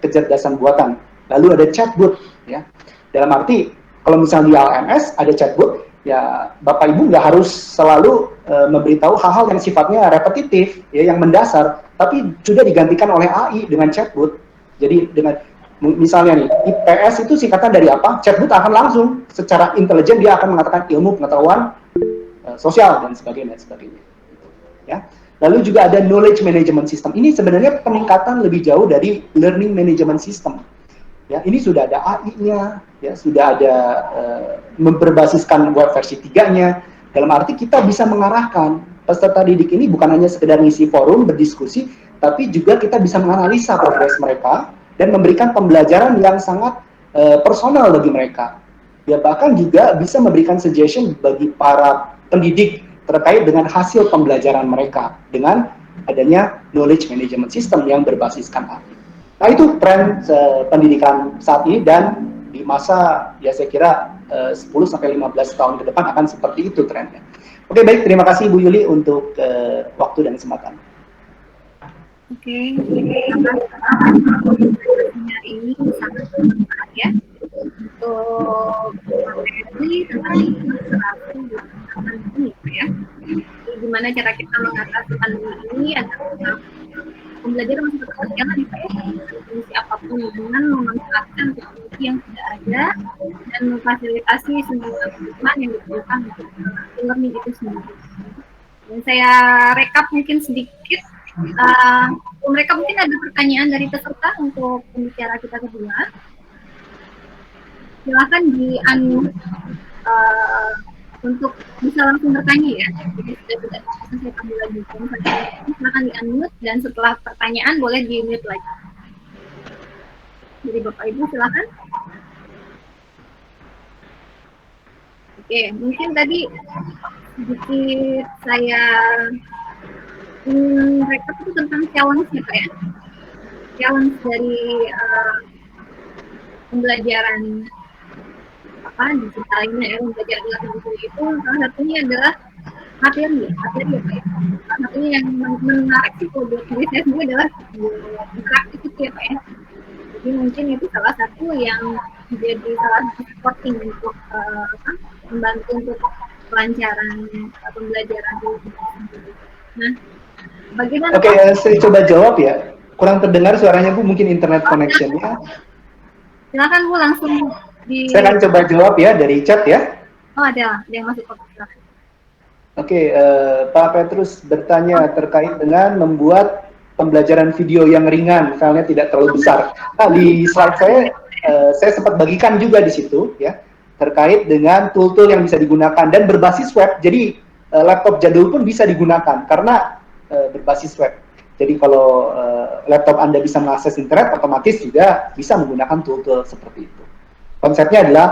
kecerdasan buatan. Lalu ada chatbot, ya. Dalam arti kalau misalnya di LMS ada chatbot, ya Bapak Ibu nggak harus selalu memberitahu hal-hal yang sifatnya repetitif, ya, yang mendasar, tapi sudah digantikan oleh AI dengan chatbot. Jadi dengan misalnya nih, IPS itu singkatan dari apa? Chatbot akan langsung secara intelijen dia akan mengatakan ilmu pengetahuan sosial dan sebagainya. Ya. Lalu juga ada knowledge management system. Ini sebenarnya peningkatan lebih jauh dari learning management system. Ya, ini sudah ada AI-nya, ya, sudah ada memperbasiskan web versi 3-nya. Dalam arti kita bisa mengarahkan peserta didik ini bukan hanya sekedar ngisi forum, berdiskusi, tapi juga kita bisa menganalisa progres mereka dan memberikan pembelajaran yang sangat personal bagi mereka. Ya, bahkan juga bisa memberikan suggestion bagi para pendidik terkait dengan hasil pembelajaran mereka dengan adanya knowledge management system yang berbasiskan AI. Nah, itu tren pendidikan saat ini dan di masa ya saya kira 10-15 tahun ke depan akan seperti itu trennya. Oke, baik, terima kasih Bu Yuli untuk waktu dan kesempatan. Oke, ini sangat bermanfaat ya untuk materi tentang pandemi ya. Gimana cara kita mengatasi pandemi ini agar pembelajaran masih tetap berjalan ya, kondisi apapun dengan memanfaatkan teknologi yang sudah ada dan memfasilitasi semua kebutuhan yang diperlukan untuk learning itu sendiri. Dan saya rekap mungkin sedikit. Mereka mungkin ada pertanyaan dari peserta untuk pembicara kita kedua. Silakan di-unmute untuk bisa langsung bertanya ya. Jadi sudah tidak bisa saya panggil lagi. Silakan di-unmute dan setelah pertanyaan boleh di-mute lagi. Jadi Bapak Ibu silakan. Oke, mungkin tadi sedikit saya mereka itu tentang challenge ya Pak ya, challenge dari pembelajaran digital ini ya, belajar digital itu salah satunya adalah materi ya Pak ya. Salah satunya yang menarik sih kalau buat diri saya sendiri adalah interaktif itu ya Pak ya. Jadi mungkin itu salah satu yang menjadi salah satu supporting untuk membantu untuk kelancaran pembelajaran digital sendiri. Nah, bagaimana? Oke, saya coba jawab ya. Kurang terdengar suaranya Bu, mungkin internet connection-nya. Silakan Bu langsung di. Saya akan coba jawab ya dari chat ya. Oh ada yang masuk ke Oke, Pak Petrus bertanya terkait dengan membuat pembelajaran video yang ringan, filenya tidak terlalu besar. Nah, di slide saya sempat bagikan juga di situ, ya, terkait dengan tool-tool yang bisa digunakan dan berbasis web. Jadi laptop jadul pun bisa digunakan karena berbasis web. Jadi kalau laptop Anda bisa mengakses internet, otomatis juga bisa menggunakan tool-tool seperti itu. Konsepnya adalah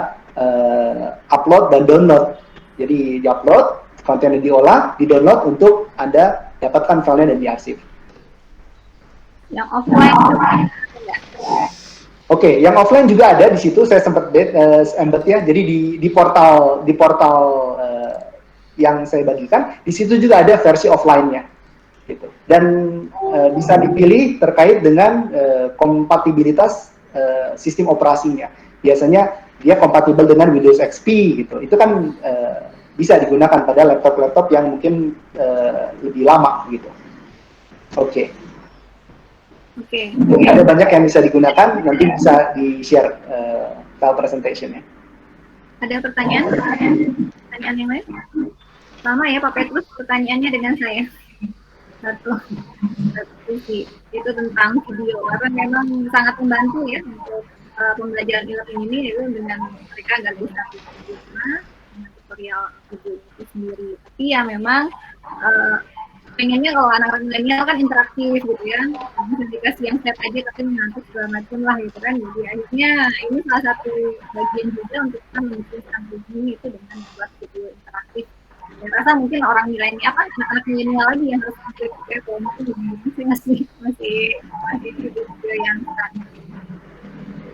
upload dan download. Jadi di-upload, kontennya diolah, di-download untuk Anda dapatkan filenya dan diarsip. Yang offline Oke, yang offline juga ada di situ. Saya sempat embed ya. Jadi di portal yang saya bagikan, di situ juga ada versi offline-nya. Gitu. Dan bisa dipilih terkait dengan kompatibilitas sistem operasinya. Biasanya dia kompatibel dengan Windows XP gitu. Itu kan bisa digunakan pada laptop-laptop yang mungkin lebih lama gitu. Oke. Jadi ada banyak yang bisa digunakan, nanti bisa di-share file presentation-nya. ada pertanyaan? Pertanyaan yang lain? Sama ya Pak Petrus, pertanyaannya dengan saya. Satu sih, itu tentang video, karena memang sangat membantu ya untuk pembelajaran e-learning ini, itu dengan mereka nggak bisa tutorial video itu sendiri. Tapi ya memang pengennya kalau anak-anak milenial kan interaktif gitu ya, dikasih yang set aja tapi mengantuk segala macam lah gitu kan. Jadi akhirnya ini salah satu bagian juga untuk kita menyusun ini itu dengan membuat video interaktif. Saya rasa mungkin orang milenial apa anak-anak milenial lagi yang harus aktif ya, kalau mungkin masih video yang standar.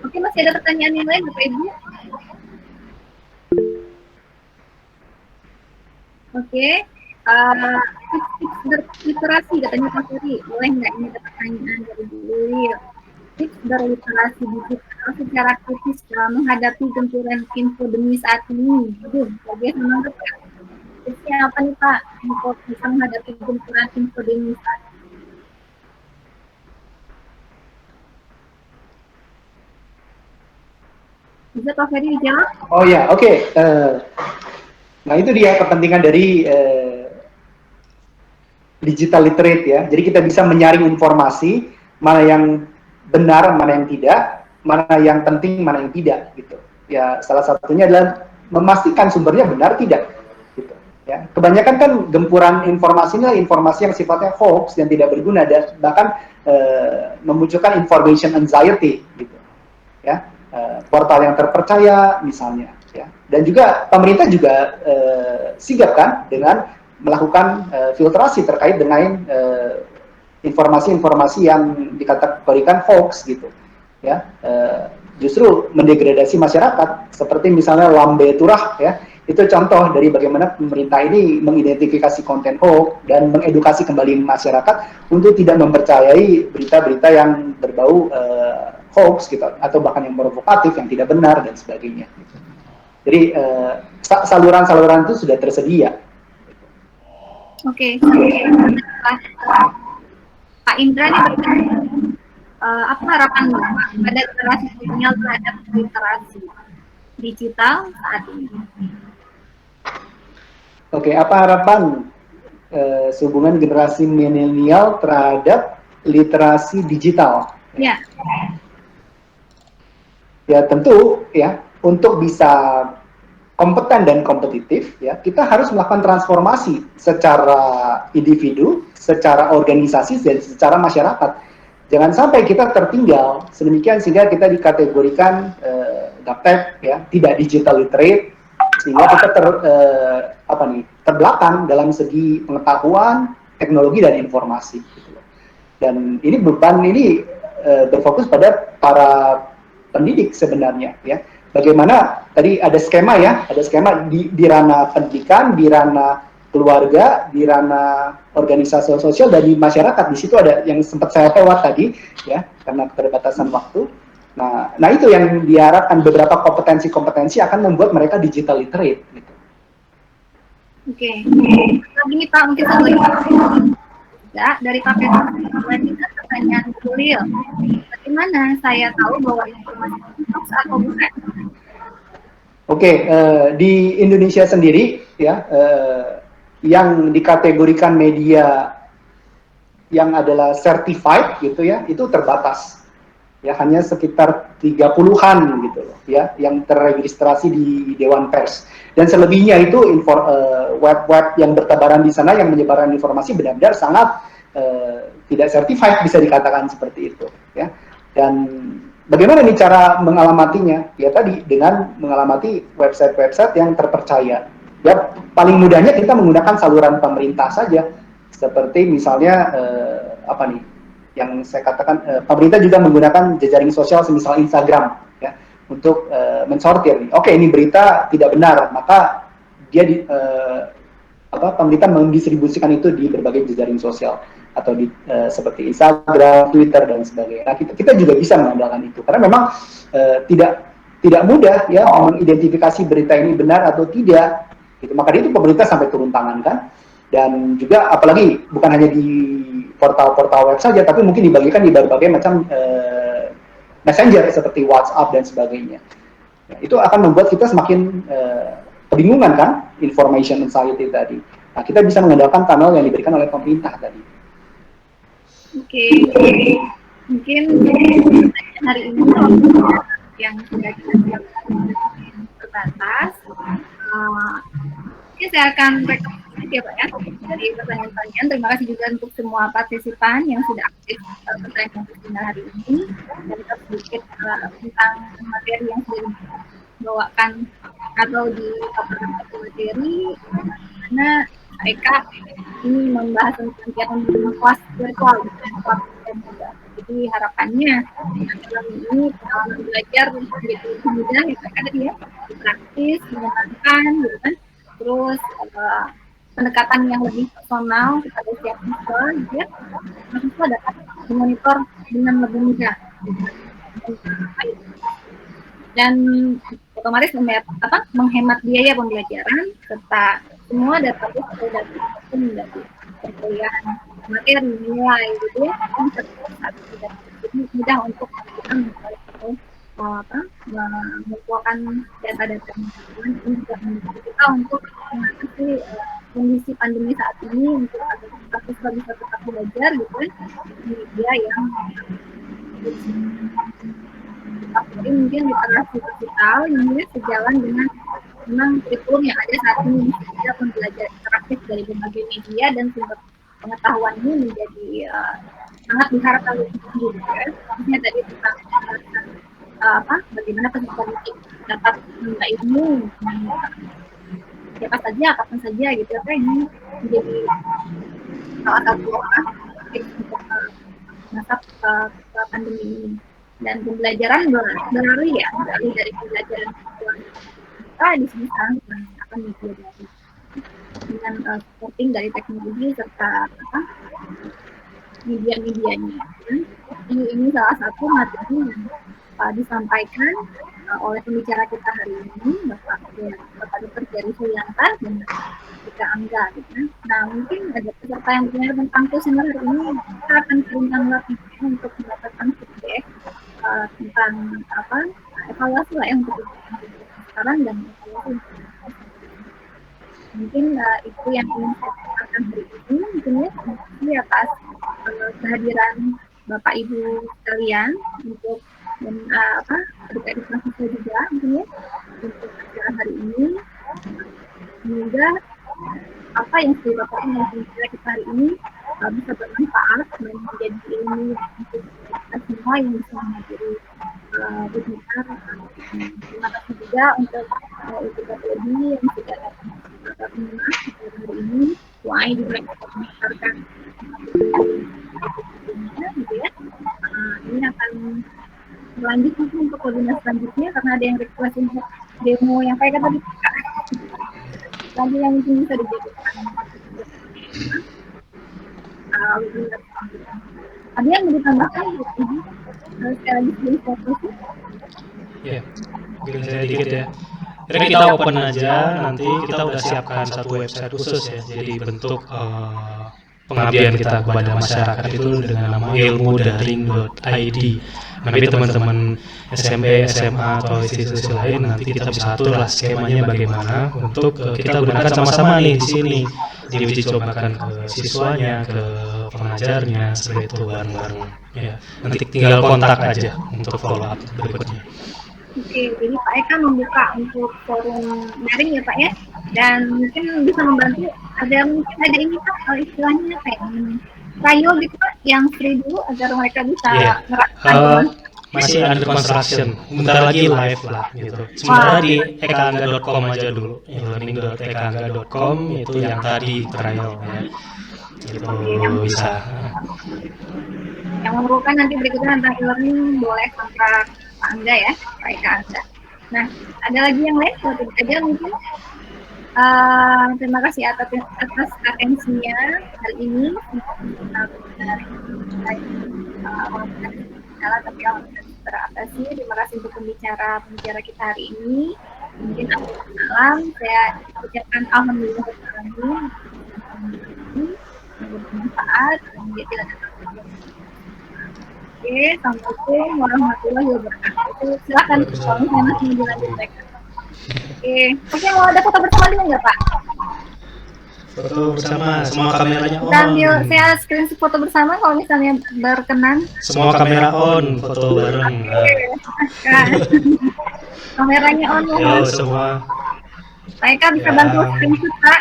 Oke, masih ada pertanyaan yang lain Bapak Ibu? Oke. Tips berliterasi katanya Pak Ferry, boleh nggak ini ada pertanyaan dari Bu Lil? Tips berliterasi digital secara kritis dalam menghadapi gempuran infodemi saat ini. Aduh, biasa banget ya. Tipsnya apa nih Pak untuk bisa menghadapi gempuran infodemi saat ini? Bisa Pak Ferry dijawab? Oh ya, oke. Nah itu dia kepentingan dari digital literate ya. Jadi kita bisa menyaring informasi, mana yang benar, mana yang tidak, mana yang penting, mana yang tidak gitu. Ya, salah satunya adalah memastikan sumbernya benar tidak gitu. Ya, kebanyakan kan gempuran informasinya informasi yang sifatnya hoax yang tidak berguna dan bahkan memunculkan information anxiety gitu. Ya, portal yang terpercaya misalnya ya. Dan juga pemerintah juga sigap kan dengan melakukan filtrasi terkait dengan informasi-informasi yang dikategorikan hoax gitu ya, justru mendegradasi masyarakat seperti misalnya lambe turah ya, itu contoh dari bagaimana pemerintah ini mengidentifikasi konten hoax dan mengedukasi kembali masyarakat untuk tidak mempercayai berita-berita yang berbau hoax gitu atau bahkan yang provokatif yang tidak benar dan sebagainya gitu. Jadi saluran-saluran itu sudah tersedia. Oke. Pak Indra nih bertanya, apa harapan Bapak pada generasi milenial terhadap literasi digital saat ini? Oke, apa harapan sehubungan generasi milenial terhadap literasi digital? Ya. Ya tentu ya, untuk bisa kompeten dan kompetitif ya, kita harus melakukan transformasi secara individu, secara organisasi dan secara masyarakat. Jangan sampai kita tertinggal sedemikian sehingga kita dikategorikan gaptek ya, tidak digital literate, sehingga kita terbelakang dalam segi pengetahuan, teknologi dan informasi gitu. Dan ini beban ini berfokus pada para pendidik sebenarnya ya. Bagaimana tadi ada skema ya, ada skema di ranah pendidikan, di ranah keluarga, di ranah organisasi sosial dan di masyarakat. Di situ ada yang sempat saya lewat tadi ya, karena keterbatasan waktu. Nah itu yang diharapkan, beberapa kompetensi-kompetensi akan membuat mereka digital literate gitu. Oke. Begini Pak, mungkin satu lagi. Ya, dari Pak Petrus, selanjutnya pertanyaan Lil. Bagaimana saya tahu bahwa informasi itu hoax atau bukan? Oke, di Indonesia sendiri ya, yang dikategorikan media yang adalah certified gitu ya, itu terbatas. Ya, hanya sekitar 30-an gitu loh ya yang terregistrasi di Dewan Pers. Dan selebihnya itu web-web yang bertebaran di sana yang menyebarkan informasi benar-benar sangat tidak certified, bisa dikatakan seperti itu ya. Dan bagaimana nih cara mengalamatinya? Ya tadi dengan mengalamati website-website yang terpercaya. Ya paling mudahnya kita menggunakan saluran pemerintah saja. Seperti misalnya apa nih? Yang saya katakan pemerintah juga menggunakan jejaring sosial semisal Instagram ya untuk mensortir. Oke, ini berita tidak benar, maka dia pemerintah mendistribusikan itu di berbagai jejaring sosial atau di seperti Instagram, Twitter dan sebagainya. Nah, kita juga bisa mengandalkan itu karena memang tidak mudah ya mengidentifikasi berita ini benar atau tidak. Gitu. Maka itu pemerintah sampai turun tangan kan. Dan juga apalagi bukan hanya di portal-portal web saja, tapi mungkin dibagikan di berbagai macam messenger seperti WhatsApp dan sebagainya. Nah, itu akan membuat kita semakin kebingungan kan, information anxiety tadi. Nah, kita bisa mengandalkan kanal yang diberikan oleh pemerintah tadi. Oke. Mungkin hari ini yang sudah kita siapkan terbatas. Oke, saya akan rekomendasi ya Pak ya dari pertanyaan-pertanyaan. Terima kasih juga untuk semua partisipan yang sudah aktif pertanyaan webinar hari ini. Dan kita sedikit tentang materi yang sudah dibawakan atau di materi, karena mereka ini membahas tentang kegiatan kelas virtual dan juga. Jadi harapannya dalam ini pengalaman belajar menjadi lebih mudah ya Pak ya, praktis, menyenangkan gitu kan. Terus pendekatan yang lebih personal kepada setiap siswa, gitu ya. Siswa dapat dimonitor dengan lebih mudah. Dan otomatis menghemat biaya pembelajaran serta semua database atau data itu menjadi perkuliahan materi nilai gitu ya. Jadi mudah untuk kita mengumpulkan data-data ini juga membantu kita untuk mengatasi kondisi pandemi saat ini untuk agar kita bisa tetap belajar gitu kan di media yang tapi mungkin literasi digital yang sejalan dengan memang kurikulum yang ada saat ini, sehingga pembelajaran interaktif dari berbagai media dan sumber pengetahuan ini menjadi sangat diharapkan lebih tinggi ya. Misalnya tadi tentang bagaimana peserta didik dapat menimba ilmu siapa saja, kapan saja gitu ya, ini menjadi salah satu tips untuk masa pandemi ini. Dan pembelajaran berlari ya, beralih dari pembelajaran kita di sini sekarang akan media dari dengan supporting dari teknologi serta media-medianya. Ini salah satu materi yang disampaikan oleh pembicara kita hari ini, Bapak Dr. Jerry Suyanto dan Ika Angga. Gitu. Nah, mungkin ada peserta yang bertanya tentang kuesioner hari ini, kita akan kirimkan latihan untuk mendapatkan feedback tentang evaluasi lah ya untuk sekarang dan evaluasi mungkin itu yang ingin saya sampaikan hari ini. Mungkin ya, terima kasih atas kehadiran Bapak Ibu sekalian untuk dan adik-adik mahasiswa juga mungkin ya untuk acara hari ini. Semoga apa yang sudah Bapak ingin kita hari ini bisa bermanfaat dan menjadi ilmu untuk kita semua yang bisa menghadiri webinar. Terima kasih juga untuk Ibu Kapolri yang sudah menyimak hari ini. Why juga mendengarkan gitu ya. Ini akan berlanjut mungkin untuk webinar selanjutnya karena ada yang request untuk demo yang kayak tadi lagi yang mungkin bisa dijadikan ada yang mau ditambahkan sekali lagi sebelum fokus ya mungkin saya dikit ya. Kira kita open aja, nanti kita udah siapkan satu website khusus ya, jadi bentuk pengabdian kita kepada masyarakat itu dengan nama ilmudaring.id. Nanti teman-teman SMP, SMA atau institusi lain nanti kita bisa atur lah skemanya bagaimana untuk kita gunakan sama-sama nih di sini. Diuji cobakan ke siswanya, ke pengajarnya, seperti itu bareng-bareng. Ya, nanti tinggal kontak aja untuk follow up berikutnya. Oke, jadi Pak Eka membuka untuk forum daring ya Pak ya, dan mungkin bisa membantu mungkin ada ini Pak, istilahnya kayak trial gitu Pak, yang free dulu agar mereka bisa Iya. merasakan. Masih under construction, bentar lagi live lah gitu. Sementara di ekaangga.com aja dulu, learning.ekaangga.com itu yang tadi trial ya. Itu bisa. Yang memerlukan nanti berikutnya tentang e-learning boleh kontak Pak Angga ya, Pak Eka Angga. Nah, ada lagi yang lain? Satu aja mungkin. Terima kasih atas atensinya hari ini. Tapi teratasi. Terima kasih untuk pembicara kita hari ini. Mungkin malam saya ucapkan alhamdulillah bermanfaat. Oke, assalamualaikum warahmatullahi wabarakatuh. Silakan kalau misalnya masih mau dilanjutkan. Oke, mau ada foto bersama dulu nggak Pak? Foto bersama, semua kameranya on. Sambil saya screenshot foto bersama kalau misalnya berkenan. Semua kamera on, foto bareng. Kameranya on Yo ya. semua. Pak Eka bisa bantu screenshot Pak?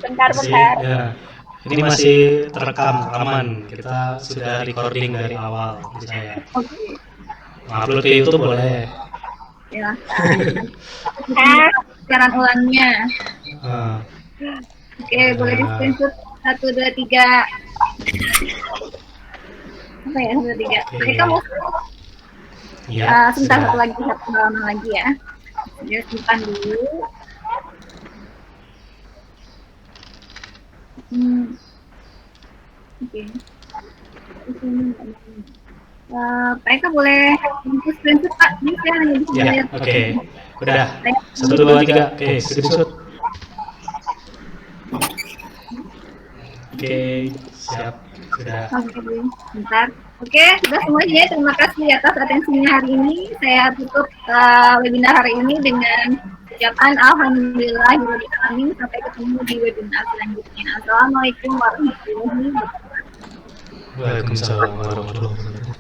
Bentar. Ya. Ini masih terekam, rekaman. Kita sudah recording dari awal, saya. Oke. Upload ke YouTube boleh. Ya. Siaran ulangnya. Oke, boleh di screenshot 1, 2, 3. Apa ya 1, 2, 3? Pak Eka mau Ya. sebentar satu halaman lagi ya. Dia simpan dulu. Oke. Pak Eka boleh screenshot Pak? Ini saya hanya bisa Ya, lihat. oke. Udah. 1, 2, 3. Oke, screenshot. Oke, siap. Sudah. Oke, bentar. Oke, sudah semuanya. Terima kasih atas atensinya hari ini. Saya tutup webinar hari ini dengan ucapan alhamdulillahirobbilalamin. Sampai ketemu di webinar selanjutnya. Assalamualaikum warahmatullahi wabarakatuh. Waalaikumsalam warahmatullahi wabarakatuh.